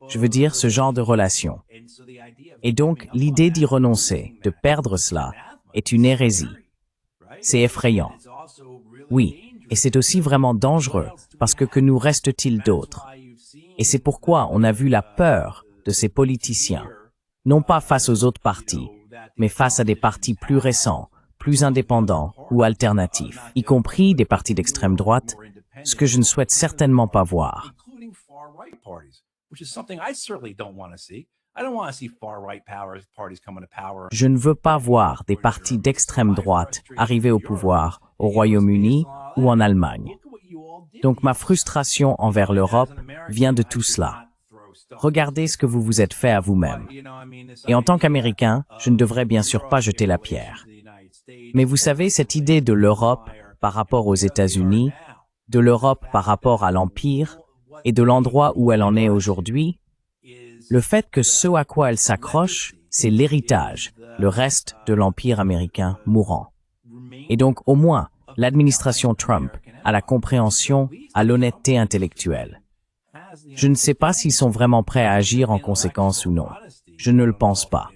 Je veux dire ce genre de relation. Et donc, l'idée d'y renoncer, de perdre cela, est une hérésie. C'est effrayant. Oui, et c'est aussi vraiment dangereux, parce que nous reste-t-il d'autres? Et c'est pourquoi on a vu la peur de ces politiciens, non pas face aux autres partis, mais face à des partis plus récents, plus indépendants ou alternatifs, y compris des partis d'extrême droite, ce que je ne souhaite certainement pas voir. Je ne veux pas voir des partis d'extrême droite arriver au pouvoir au Royaume-Uni ou en Allemagne. Donc ma frustration envers l'Europe vient de tout cela. Regardez ce que vous vous êtes fait à vous-même. Et en tant qu'Américain, je ne devrais bien sûr pas jeter la pierre. Mais vous savez, cette idée de l'Europe par rapport aux États-Unis, de l'Europe par rapport à l'Empire, et de l'endroit où elle en est aujourd'hui, le fait que ce à quoi elle s'accroche, c'est l'héritage, le reste de l'Empire américain mourant. Et donc, au moins, l'administration Trump a la compréhension, a l'honnêteté intellectuelle. Je ne sais pas s'ils sont vraiment prêts à agir en conséquence ou non. Je ne le pense pas.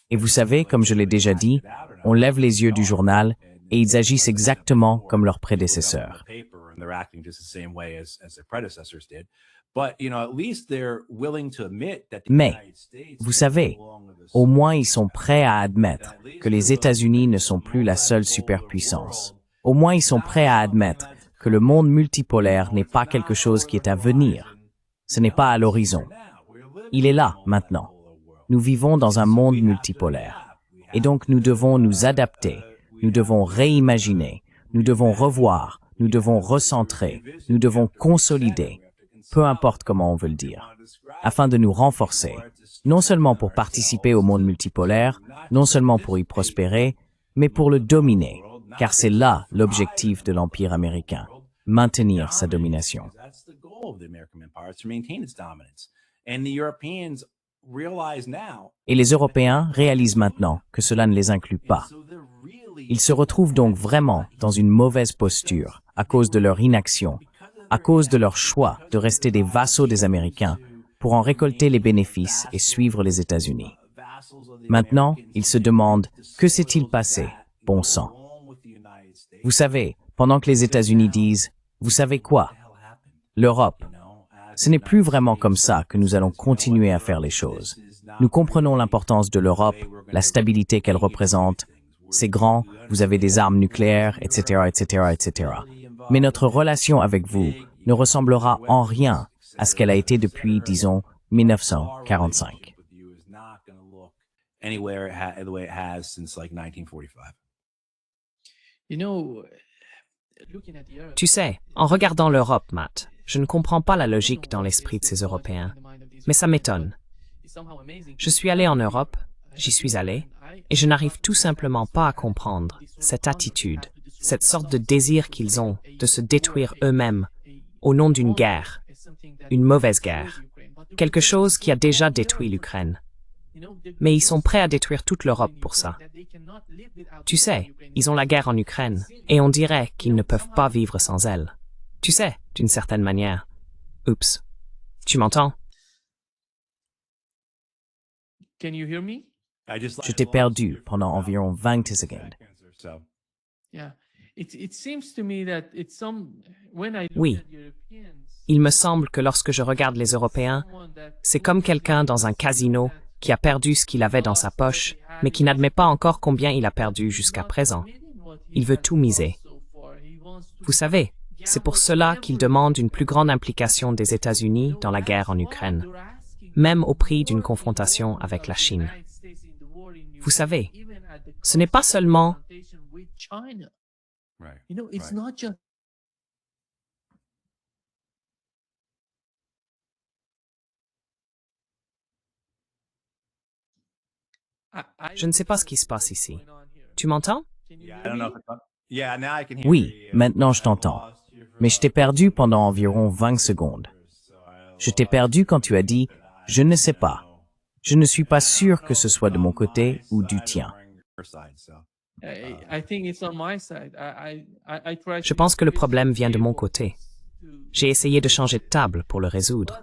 Et vous savez, comme je l'ai déjà dit, on lève les yeux du journal et ils agissent exactement comme leurs prédécesseurs. Mais, vous savez, au moins ils sont prêts à admettre que les États-Unis ne sont plus la seule superpuissance. Au moins ils sont prêts à admettre que le monde multipolaire n'est pas quelque chose qui est à venir. Ce n'est pas à l'horizon. Il est là, maintenant. Nous vivons dans un monde multipolaire. Et donc nous devons nous adapter, nous devons réimaginer, nous devons revoir, nous devons recentrer, nous devons consolider, peu importe comment on veut le dire, afin de nous renforcer, non seulement pour participer au monde multipolaire, non seulement pour y prospérer, mais pour le dominer, car c'est là l'objectif de l'Empire américain, maintenir sa domination. Et les Européens réalisent maintenant que cela ne les inclut pas. Ils se retrouvent donc vraiment dans une mauvaise posture à cause de leur inaction, à cause de leur choix de rester des vassaux des Américains pour en récolter les bénéfices et suivre les États-Unis. Maintenant, ils se demandent « Que s'est-il passé, bon sang ?» Vous savez, pendant que les États-Unis disent « Vous savez quoi? L'Europe, ce n'est plus vraiment comme ça que nous allons continuer à faire les choses. Nous comprenons l'importance de l'Europe, la stabilité qu'elle représente. C'est grand, vous avez des armes nucléaires, etc., etc., etc. Mais notre relation avec vous ne ressemblera en rien à ce qu'elle a été depuis, disons, 1945. Tu sais, en regardant l'Europe, Matt, je ne comprends pas la logique dans l'esprit de ces Européens. Mais ça m'étonne. Je suis allé en Europe, j'y suis allé, et je n'arrive tout simplement pas à comprendre cette attitude, cette sorte de désir qu'ils ont de se détruire eux-mêmes au nom d'une guerre, une mauvaise guerre, quelque chose qui a déjà détruit l'Ukraine. Mais ils sont prêts à détruire toute l'Europe pour ça. Tu sais, ils ont la guerre en Ukraine, et on dirait qu'ils ne peuvent pas vivre sans elle. Tu sais, d'une certaine manière. Oups. Tu m'entends? Can you hear me? Je t'ai perdu pendant environ 20 secondes. So, Oui. Il me semble que lorsque je regarde les Européens, c'est comme quelqu'un dans un casino qui a perdu ce qu'il avait dans sa poche, mais qui n'admet pas encore combien il a perdu jusqu'à présent. Il veut tout miser. Vous savez, c'est pour cela qu'il demande une plus grande implication des États-Unis dans la guerre en Ukraine, même au prix d'une confrontation avec la Chine. Vous savez, ce n'est pas seulement right. Je ne sais pas ce qui se passe ici. Tu m'entends? I don't know if it's on. Yeah, now I can hear Oui, you. maintenant je t'entends. Mais je t'ai perdu pendant environ 20 secondes. Je t'ai perdu quand tu as dit « Je ne sais pas ». Je ne suis pas sûr que ce soit de mon côté ou du tien. Je pense que le problème vient de mon côté. J'ai essayé de changer de table pour le résoudre.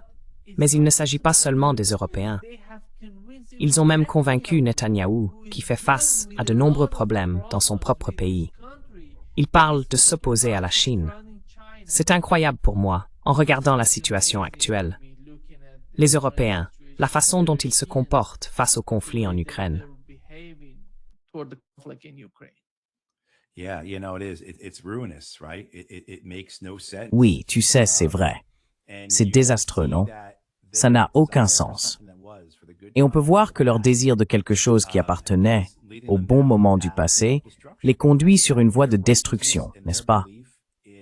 Mais il ne s'agit pas seulement des Européens. Ils ont même convaincu Netanyahou, qui fait face à de nombreux problèmes dans son propre pays. Il parle de s'opposer à la Chine. C'est incroyable pour moi, en regardant la situation actuelle. Les Européens, la façon dont ils se comportent face au conflit en Ukraine. Yeah, you know, it is. It's ruinous, right? It makes no sense. Oui, tu sais, c'est vrai. C'est désastreux, non? Ça n'a aucun sens. Et on peut voir que leur désir de quelque chose qui appartenait au bon moment du passé les conduit sur une voie de destruction, n'est-ce pas?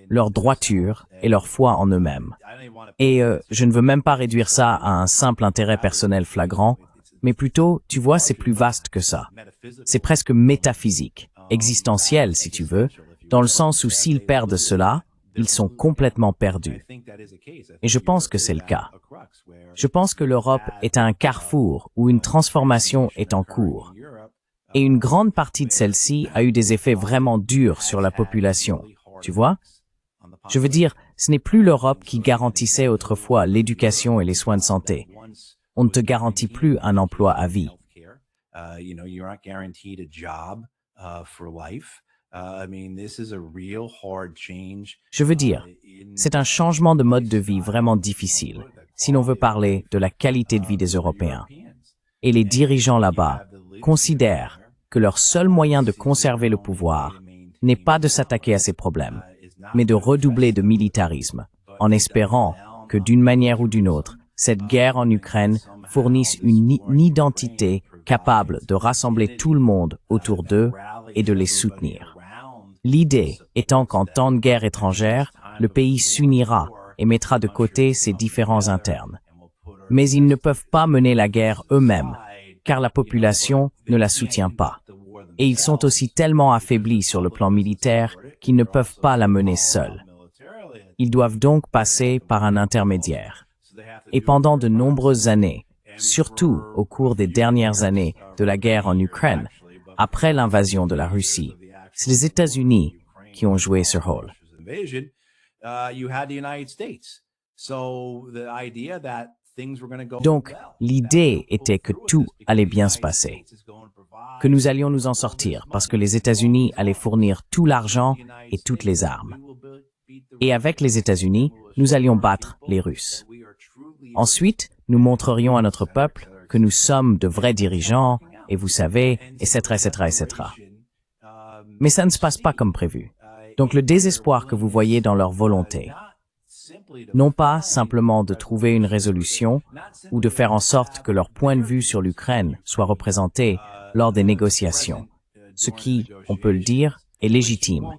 Leur droiture et leur foi en eux-mêmes. Et je ne veux même pas réduire ça à un simple intérêt personnel flagrant, mais plutôt, tu vois, c'est plus vaste que ça. C'est presque métaphysique, existentiel si tu veux, dans le sens où s'ils perdent cela, ils sont complètement perdus. Et je pense que c'est le cas. Je pense que l'Europe est à un carrefour où une transformation est en cours. Et une grande partie de celle-ci a eu des effets vraiment durs sur la population. Tu vois? Je veux dire, ce n'est plus l'Europe qui garantissait autrefois l'éducation et les soins de santé. On ne te garantit plus un emploi à vie. You know, you're not guaranteed a job for life. I mean, this is a real hard change. Je veux dire, c'est un changement de mode de vie vraiment difficile, si l'on veut parler de la qualité de vie des Européens. Et les dirigeants là-bas considèrent que leur seul moyen de conserver le pouvoir n'est pas de s'attaquer à ces problèmes, mais de redoubler de militarisme, en espérant que d'une manière ou d'une autre, cette guerre en Ukraine fournisse une identité capable de rassembler tout le monde autour d'eux et de les soutenir. L'idée étant qu'en temps de guerre étrangère, le pays s'unira et mettra de côté ses différends internes. Mais ils ne peuvent pas mener la guerre eux-mêmes, car la population ne la soutient pas. Et ils sont aussi tellement affaiblis sur le plan militaire qu'ils ne peuvent pas la mener seuls. Ils doivent donc passer par un intermédiaire. Et pendant de nombreuses années, surtout au cours des dernières années de la guerre en Ukraine, après l'invasion de la Russie, c'est les États-Unis qui ont joué ce rôle. Donc, l'idée était que tout allait bien se passer, que nous allions nous en sortir parce que les États-Unis allaient fournir tout l'argent et toutes les armes. Et avec les États-Unis, nous allions battre les Russes. Ensuite, nous montrerions à notre peuple que nous sommes de vrais dirigeants, et vous savez, etc., etc., etc. Mais ça ne se passe pas comme prévu. Donc le désespoir que vous voyez dans leur volonté, non pas simplement de trouver une résolution ou de faire en sorte que leur point de vue sur l'Ukraine soit représenté lors des négociations, ce qui, on peut le dire, est légitime.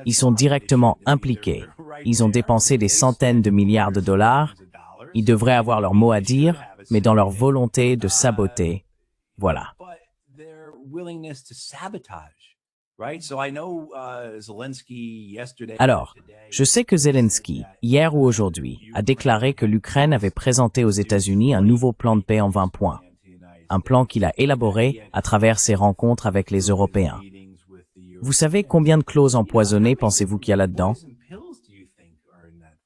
Ils sont directement impliqués. Ils ont dépensé des centaines de milliards de dollars. Ils devraient avoir leur mot à dire, mais dans leur volonté de saboter, voilà. Alors, je sais que Zelensky, hier ou aujourd'hui, a déclaré que l'Ukraine avait présenté aux États-Unis un nouveau plan de paix en 20 points. Un plan qu'il a élaboré à travers ses rencontres avec les Européens. Vous savez combien de clauses empoisonnées pensez-vous qu'il y a là-dedans?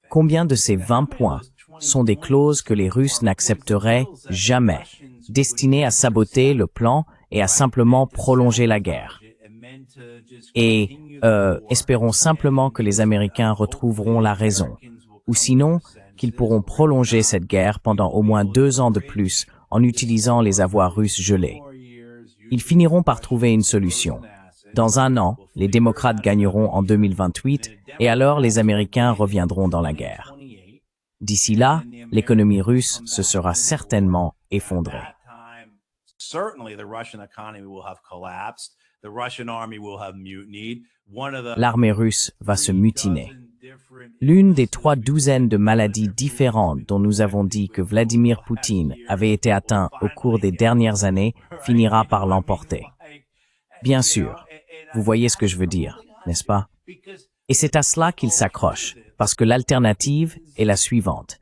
Combien de ces 20 points sont des clauses que les Russes n'accepteraient jamais, destinées à saboter le plan et à simplement prolonger la guerre. Et espérons simplement que les Américains retrouveront la raison, ou sinon qu'ils pourront prolonger cette guerre pendant au moins 2 ans de plus en utilisant les avoirs russes gelés. Ils finiront par trouver une solution. Dans 1 an, les démocrates gagneront en 2028 et alors les Américains reviendront dans la guerre. D'ici là, l'économie russe se sera certainement effondrée. L'armée russe va se mutiner. L'une des 3 douzaines de maladies différentes dont nous avons dit que Vladimir Poutine avait été atteint au cours des dernières années finira par l'emporter. Bien sûr, vous voyez ce que je veux dire, n'est-ce pas? Et c'est à cela qu'ils s'accrochent, parce que l'alternative est la suivante.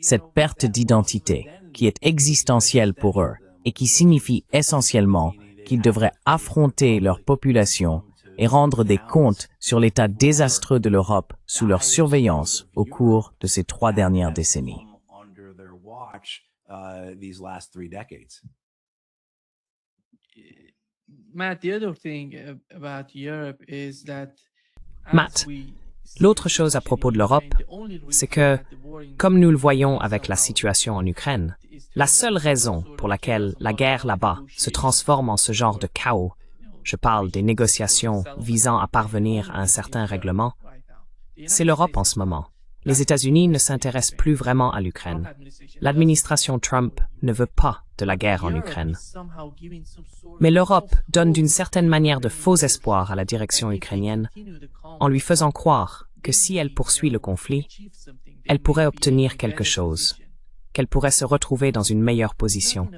Cette perte d'identité, qui est existentielle pour eux, et qui signifie essentiellement qu'ils devraient affronter leur population et rendre des comptes sur l'état désastreux de l'Europe sous leur surveillance au cours de ces 3 dernières décennies. Matt, l'autre chose à propos de l'Europe, c'est que, comme nous le voyons avec la situation en Ukraine, la seule raison pour laquelle la guerre là-bas se transforme en ce genre de chaos, je parle des négociations visant à parvenir à un certain règlement, c'est l'Europe en ce moment. Les États-Unis ne s'intéressent plus vraiment à l'Ukraine. L'administration Trump ne veut pas de la guerre en Ukraine. Mais l'Europe donne d'une certaine manière de faux espoirs à la direction ukrainienne en lui faisant croire que si elle poursuit le conflit, elle pourrait obtenir quelque chose, qu'elle pourrait se retrouver dans une meilleure position.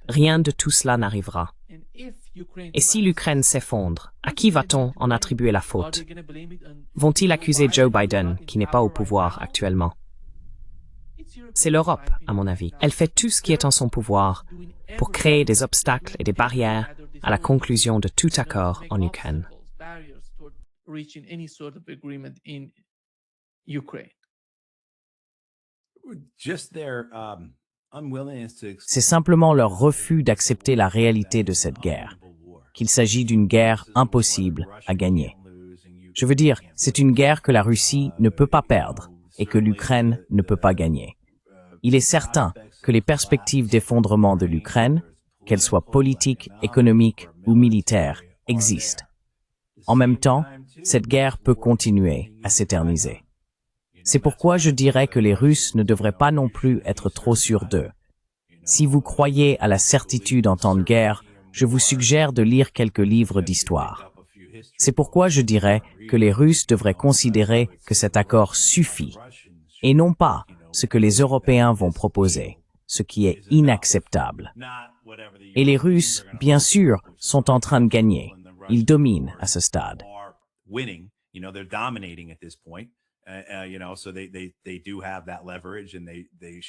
Rien de tout cela n'arrivera. Et si l'Ukraine s'effondre, à qui va-t-on en attribuer la faute? Vont-ils accuser Joe Biden, qui n'est pas au pouvoir actuellement? C'est l'Europe, à mon avis. Elle fait tout ce qui est en son pouvoir pour créer des obstacles et des barrières à la conclusion de tout accord en Ukraine. C'est simplement leur refus d'accepter la réalité de cette guerre, qu'il s'agit d'une guerre impossible à gagner. Je veux dire, c'est une guerre que la Russie ne peut pas perdre et que l'Ukraine ne peut pas gagner. Il est certain que les perspectives d'effondrement de l'Ukraine, qu'elles soient politiques, économiques ou militaires, existent. En même temps, cette guerre peut continuer à s'éterniser. C'est pourquoi je dirais que les Russes ne devraient pas non plus être trop sûrs d'eux. Si vous croyez à la certitude en temps de guerre, je vous suggère de lire quelques livres d'histoire. C'est pourquoi je dirais que les Russes devraient considérer que cet accord suffit, et non pas ce que les Européens vont proposer, ce qui est inacceptable. Et les Russes, bien sûr, sont en train de gagner. Ils dominent à ce stade.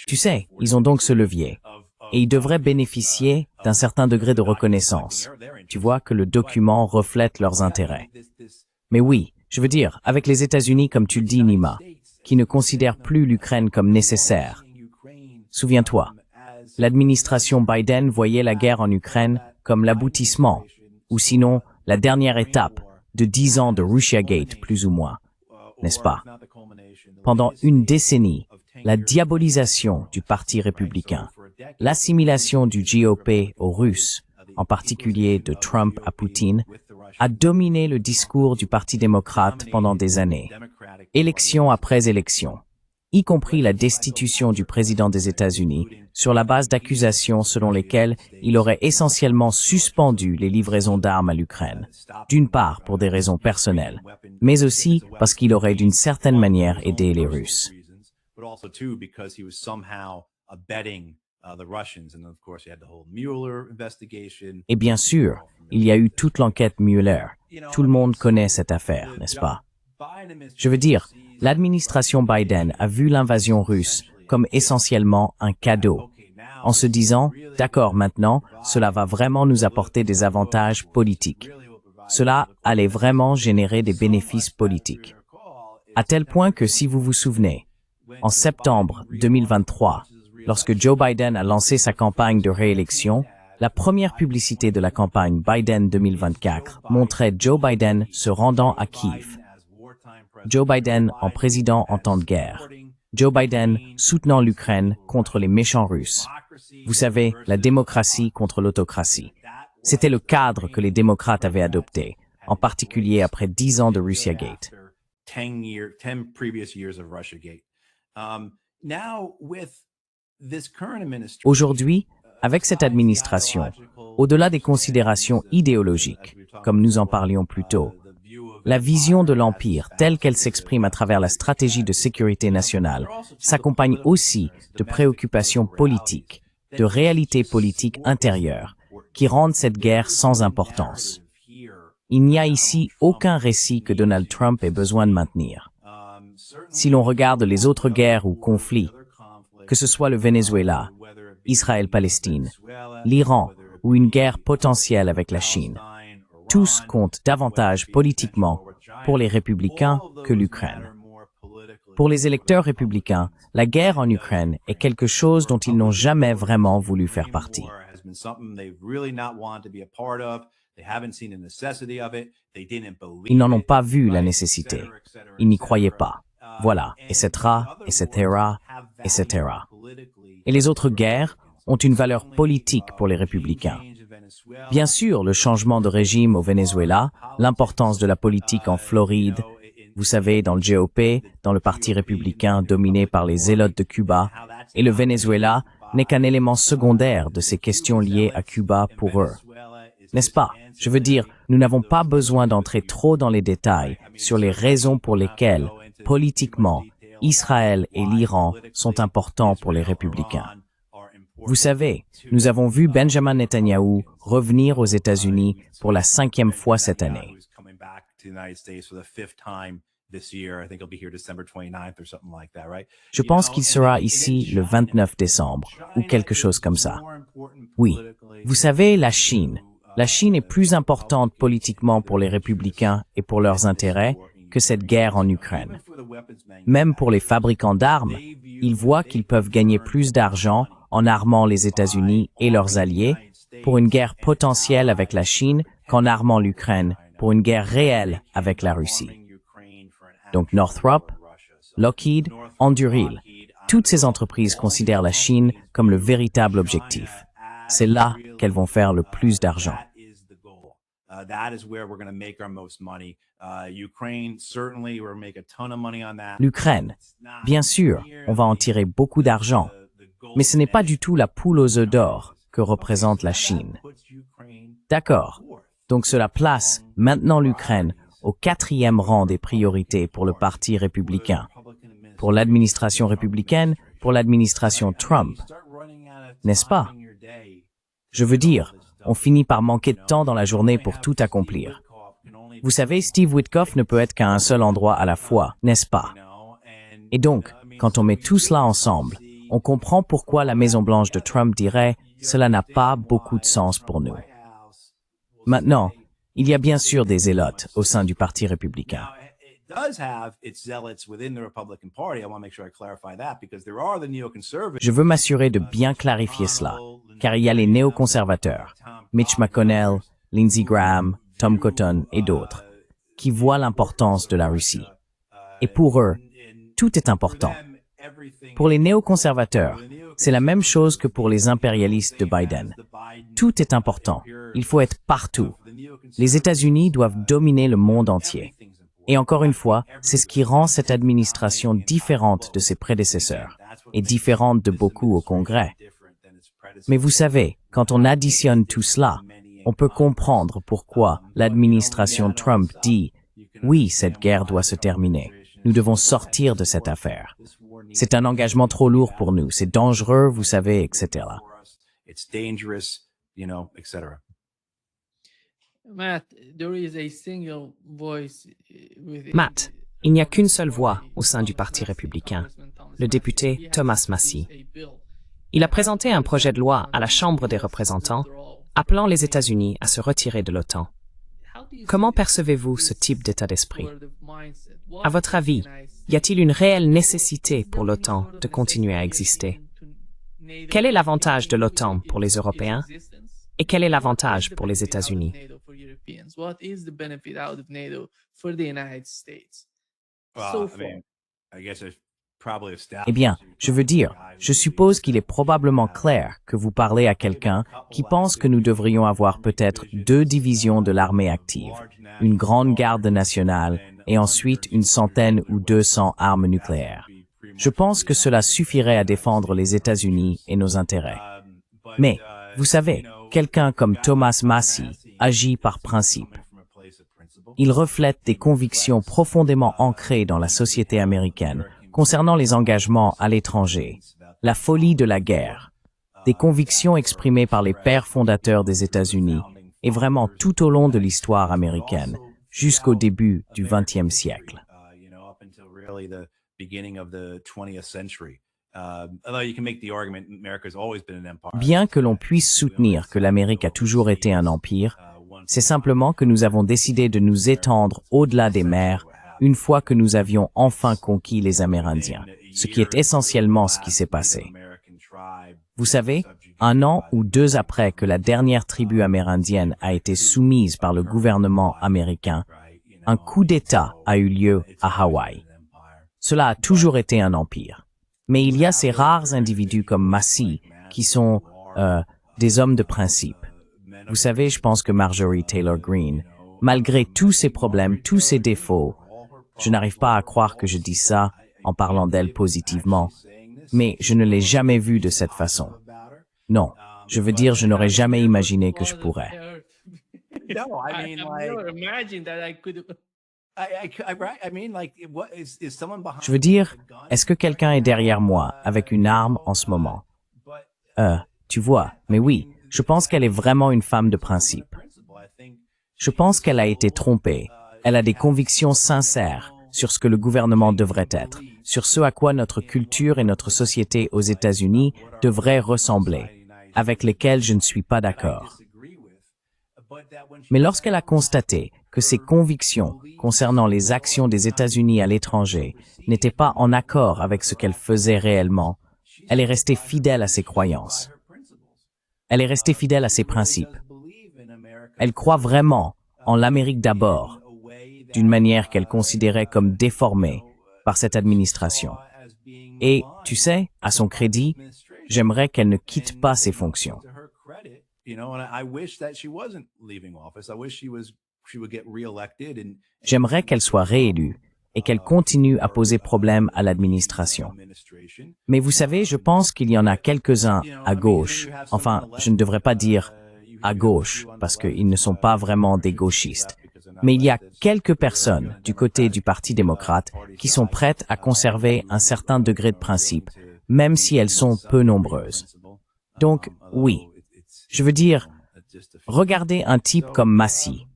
Tu sais, ils ont donc ce levier, et ils devraient bénéficier d'un certain degré de reconnaissance. Tu vois que le document reflète leurs intérêts. Mais oui, je veux dire, avec les États-Unis, comme tu le dis, Nima, qui ne considèrent plus l'Ukraine comme nécessaire. Souviens-toi, l'administration Biden voyait la guerre en Ukraine comme l'aboutissement, ou sinon la dernière étape de 10 ans de Russiagate, plus ou moins, n'est-ce pas? Pendant une décennie, la diabolisation du Parti républicain, l'assimilation du GOP aux Russes, en particulier de Trump à Poutine, a dominé le discours du Parti démocrate pendant des années, élection après élection, y compris la destitution du président des États-Unis sur la base d'accusations selon lesquelles il aurait essentiellement suspendu les livraisons d'armes à l'Ukraine, d'une part pour des raisons personnelles, mais aussi parce qu'il aurait d'une certaine manière aidé les Russes. Et bien sûr, il y a eu toute l'enquête Mueller. Tout le monde connaît cette affaire, n'est-ce pas? Je veux dire, l'administration Biden a vu l'invasion russe comme essentiellement un cadeau, en se disant, d'accord, maintenant, cela va vraiment nous apporter des avantages politiques. Cela allait vraiment générer des bénéfices politiques. À tel point que si vous vous souvenez, en septembre 2023, lorsque Joe Biden a lancé sa campagne de réélection, La première publicité de la campagne Biden 2024 montrait Joe Biden se rendant à Kiev. Joe Biden en président en temps de guerre. Joe Biden soutenant l'Ukraine contre les méchants Russes. Vous savez, la démocratie contre l'autocratie. C'était le cadre que les démocrates avaient adopté, en particulier après 10 ans de Russiagate. Aujourd'hui, avec cette administration, au-delà des considérations idéologiques, comme nous en parlions plus tôt, la vision de l'Empire telle qu'elle s'exprime à travers la stratégie de sécurité nationale s'accompagne aussi de préoccupations politiques, de réalités politiques intérieures, qui rendent cette guerre sans importance. Il n'y a ici aucun récit que Donald Trump ait besoin de maintenir. Si l'on regarde les autres guerres ou conflits, que ce soit le Venezuela, Israël-Palestine, l'Iran ou une guerre potentielle avec la Chine, tous comptent davantage politiquement pour les républicains que l'Ukraine. Pour les électeurs républicains, la guerre en Ukraine est quelque chose dont ils n'ont jamais vraiment voulu faire partie. Ils n'en ont pas vu la nécessité. Ils n'y croyaient pas. Voilà, etc., etc., etc. Et les autres guerres ont une valeur politique pour les républicains. Bien sûr, le changement de régime au Venezuela, l'importance de la politique en Floride, vous savez, dans le GOP, dans le Parti républicain dominé par les zélotes de Cuba, et le Venezuela n'est qu'un élément secondaire de ces questions liées à Cuba pour eux. N'est-ce pas? Je veux dire, nous n'avons pas besoin d'entrer trop dans les détails sur les raisons pour lesquelles, politiquement, Israël et l'Iran sont importants pour les républicains. Vous savez, nous avons vu Benjamin Netanyahou revenir aux États-Unis pour la 5e fois cette année. Je pense qu'il sera ici le 29 décembre, ou quelque chose comme ça. Oui, vous savez, la Chine est plus importante politiquement pour les républicains et pour leurs intérêts que cette guerre en Ukraine. Même pour les fabricants d'armes, ils voient qu'ils peuvent gagner plus d'argent en armant les États-Unis et leurs alliés pour une guerre potentielle avec la Chine qu'en armant l'Ukraine pour une guerre réelle avec la Russie. Donc Northrop, Lockheed, Anduril, toutes ces entreprises considèrent la Chine comme le véritable objectif. C'est là qu'elles vont faire le plus d'argent. L'Ukraine, bien sûr, on va en tirer beaucoup d'argent, mais ce n'est pas du tout la poule aux œufs d'or que représente la Chine. D'accord, donc cela place maintenant l'Ukraine au 4e rang des priorités pour le Parti républicain, pour l'administration républicaine, pour l'administration Trump. N'est-ce pas? Je veux dire, on finit par manquer de temps dans la journée pour tout accomplir. Vous savez, Steve Witkoff ne peut être qu'à un seul endroit à la fois, n'est-ce pas? Et donc, quand on met tout cela ensemble, on comprend pourquoi la Maison-Blanche de Trump dirait « cela n'a pas beaucoup de sens pour nous ». Maintenant, il y a bien sûr des zélotes au sein du Parti républicain. Je veux m'assurer de bien clarifier cela, car il y a les néoconservateurs, Mitch McConnell, Lindsey Graham, Tom Cotton et d'autres, qui voient l'importance de la Russie. Et pour eux, tout est important. Pour les néoconservateurs, c'est la même chose que pour les impérialistes de Biden. Tout est important. Il faut être partout. Les États-Unis doivent dominer le monde entier. Et encore une fois, c'est ce qui rend cette administration différente de ses prédécesseurs et différente de beaucoup au Congrès. Mais vous savez, quand on additionne tout cela, on peut comprendre pourquoi l'administration Trump dit « Oui, cette guerre doit se terminer. Nous devons sortir de cette affaire. C'est un engagement trop lourd pour nous. C'est dangereux, vous savez, etc. » Matt, il n'y a qu'une seule voix au sein du Parti républicain, le député Thomas Massie. Il a présenté un projet de loi à la Chambre des représentants appelant les États-Unis à se retirer de l'OTAN. Comment percevez-vous ce type d'état d'esprit? À votre avis, y a-t-il une réelle nécessité pour l'OTAN de continuer à exister? Quel est l'avantage de l'OTAN pour les Européens? Et quel est l'avantage pour les États-Unis? Eh bien, je veux dire, je suppose qu'il est probablement clair que vous parlez à quelqu'un qui pense que nous devrions avoir peut-être 2 divisions de l'armée active, une grande garde nationale et ensuite une centaine ou 200 armes nucléaires. Je pense que cela suffirait à défendre les États-Unis et nos intérêts. Mais, vous savez, quelqu'un comme Thomas Massie agit par principe. Il reflète des convictions profondément ancrées dans la société américaine concernant les engagements à l'étranger, la folie de la guerre, des convictions exprimées par les pères fondateurs des États-Unis et vraiment tout au long de l'histoire américaine, jusqu'au début du XXe siècle. Bien que l'on puisse soutenir que l'Amérique a toujours été un empire, c'est simplement que nous avons décidé de nous étendre au-delà des mers une fois que nous avions enfin conquis les Amérindiens, ce qui est essentiellement ce qui s'est passé. Vous savez, 1 an ou 2 après que la dernière tribu amérindienne a été soumise par le gouvernement américain, un coup d'État a eu lieu à Hawaï. Cela a toujours été un empire. Mais il y a ces rares individus comme Massie qui sont des hommes de principe. Vous savez, je pense que Marjorie Taylor Greene, malgré tous ses problèmes, tous ses défauts, je n'arrive pas à croire que je dis ça en parlant d'elle positivement, mais je ne l'ai jamais vue de cette façon. Non, je veux dire, je n'aurais jamais imaginé que je pourrais. Je veux dire, est-ce que quelqu'un est derrière moi avec une arme en ce moment? Tu vois, mais oui, je pense qu'elle est vraiment une femme de principe. Je pense qu'elle a été trompée. Elle a des convictions sincères sur ce que le gouvernement devrait être, sur ce à quoi notre culture et notre société aux États-Unis devraient ressembler, avec lesquelles je ne suis pas d'accord. Mais lorsqu'elle a constaté que ses convictions concernant les actions des États-Unis à l'étranger n'étaient pas en accord avec ce qu'elle faisait réellement, elle est restée fidèle à ses croyances. Elle est restée fidèle à ses principes. Elle croit vraiment en l'Amérique d'abord, d'une manière qu'elle considérait comme déformée par cette administration. Et, tu sais, à son crédit, j'aimerais qu'elle ne quitte pas ses fonctions. J'aimerais qu'elle soit réélue et qu'elle continue à poser problème à l'administration. Mais vous savez, je pense qu'il y en a quelques-uns à gauche, enfin, je ne devrais pas dire à gauche, parce qu'ils ne sont pas vraiment des gauchistes. Mais il y a quelques personnes du côté du Parti démocrate qui sont prêtes à conserver un certain degré de principe, même si elles sont peu nombreuses. Donc, oui. Je veux dire, regardez un type comme Massie.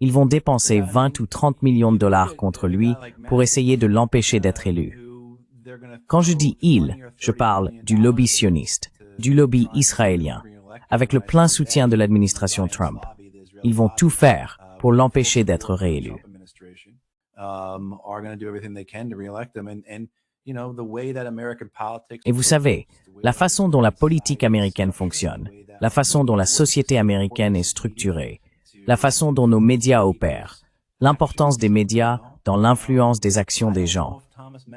Ils vont dépenser 20 ou 30 millions de dollars contre lui pour essayer de l'empêcher d'être élu. Quand je dis « il », je parle du lobby sioniste, du lobby israélien, avec le plein soutien de l'administration Trump. Ils vont tout faire pour l'empêcher d'être réélu. Et vous savez, la façon dont la politique américaine fonctionne, la façon dont la société américaine est structurée, la façon dont nos médias opèrent, l'importance des médias dans l'influence des actions des gens.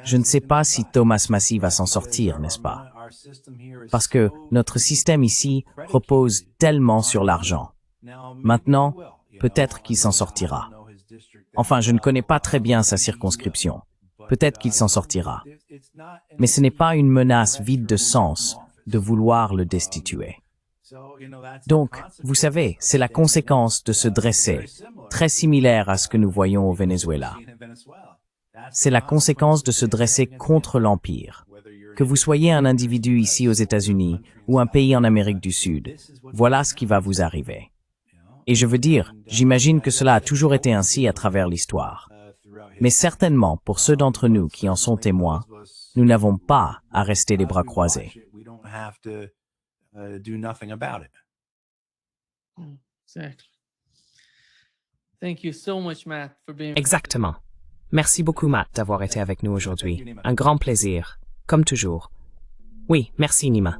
Je ne sais pas si Thomas Massie va s'en sortir, n'est-ce pas? Parce que notre système ici repose tellement sur l'argent. Maintenant, peut-être qu'il s'en sortira. Enfin, je ne connais pas très bien sa circonscription. Peut-être qu'il s'en sortira. Mais ce n'est pas une menace vide de sens de vouloir le destituer. Donc, vous savez, c'est la conséquence de se dresser, très similaire à ce que nous voyons au Venezuela. C'est la conséquence de se dresser contre l'Empire. Que vous soyez un individu ici aux États-Unis ou un pays en Amérique du Sud, voilà ce qui va vous arriver. Et je veux dire, j'imagine que cela a toujours été ainsi à travers l'histoire. Mais certainement, pour ceux d'entre nous qui en sont témoins, nous n'avons pas à rester les bras croisés. Exactement. Merci beaucoup, Matt, d'avoir été avec nous aujourd'hui. Un grand plaisir, comme toujours. Oui, merci, Nima.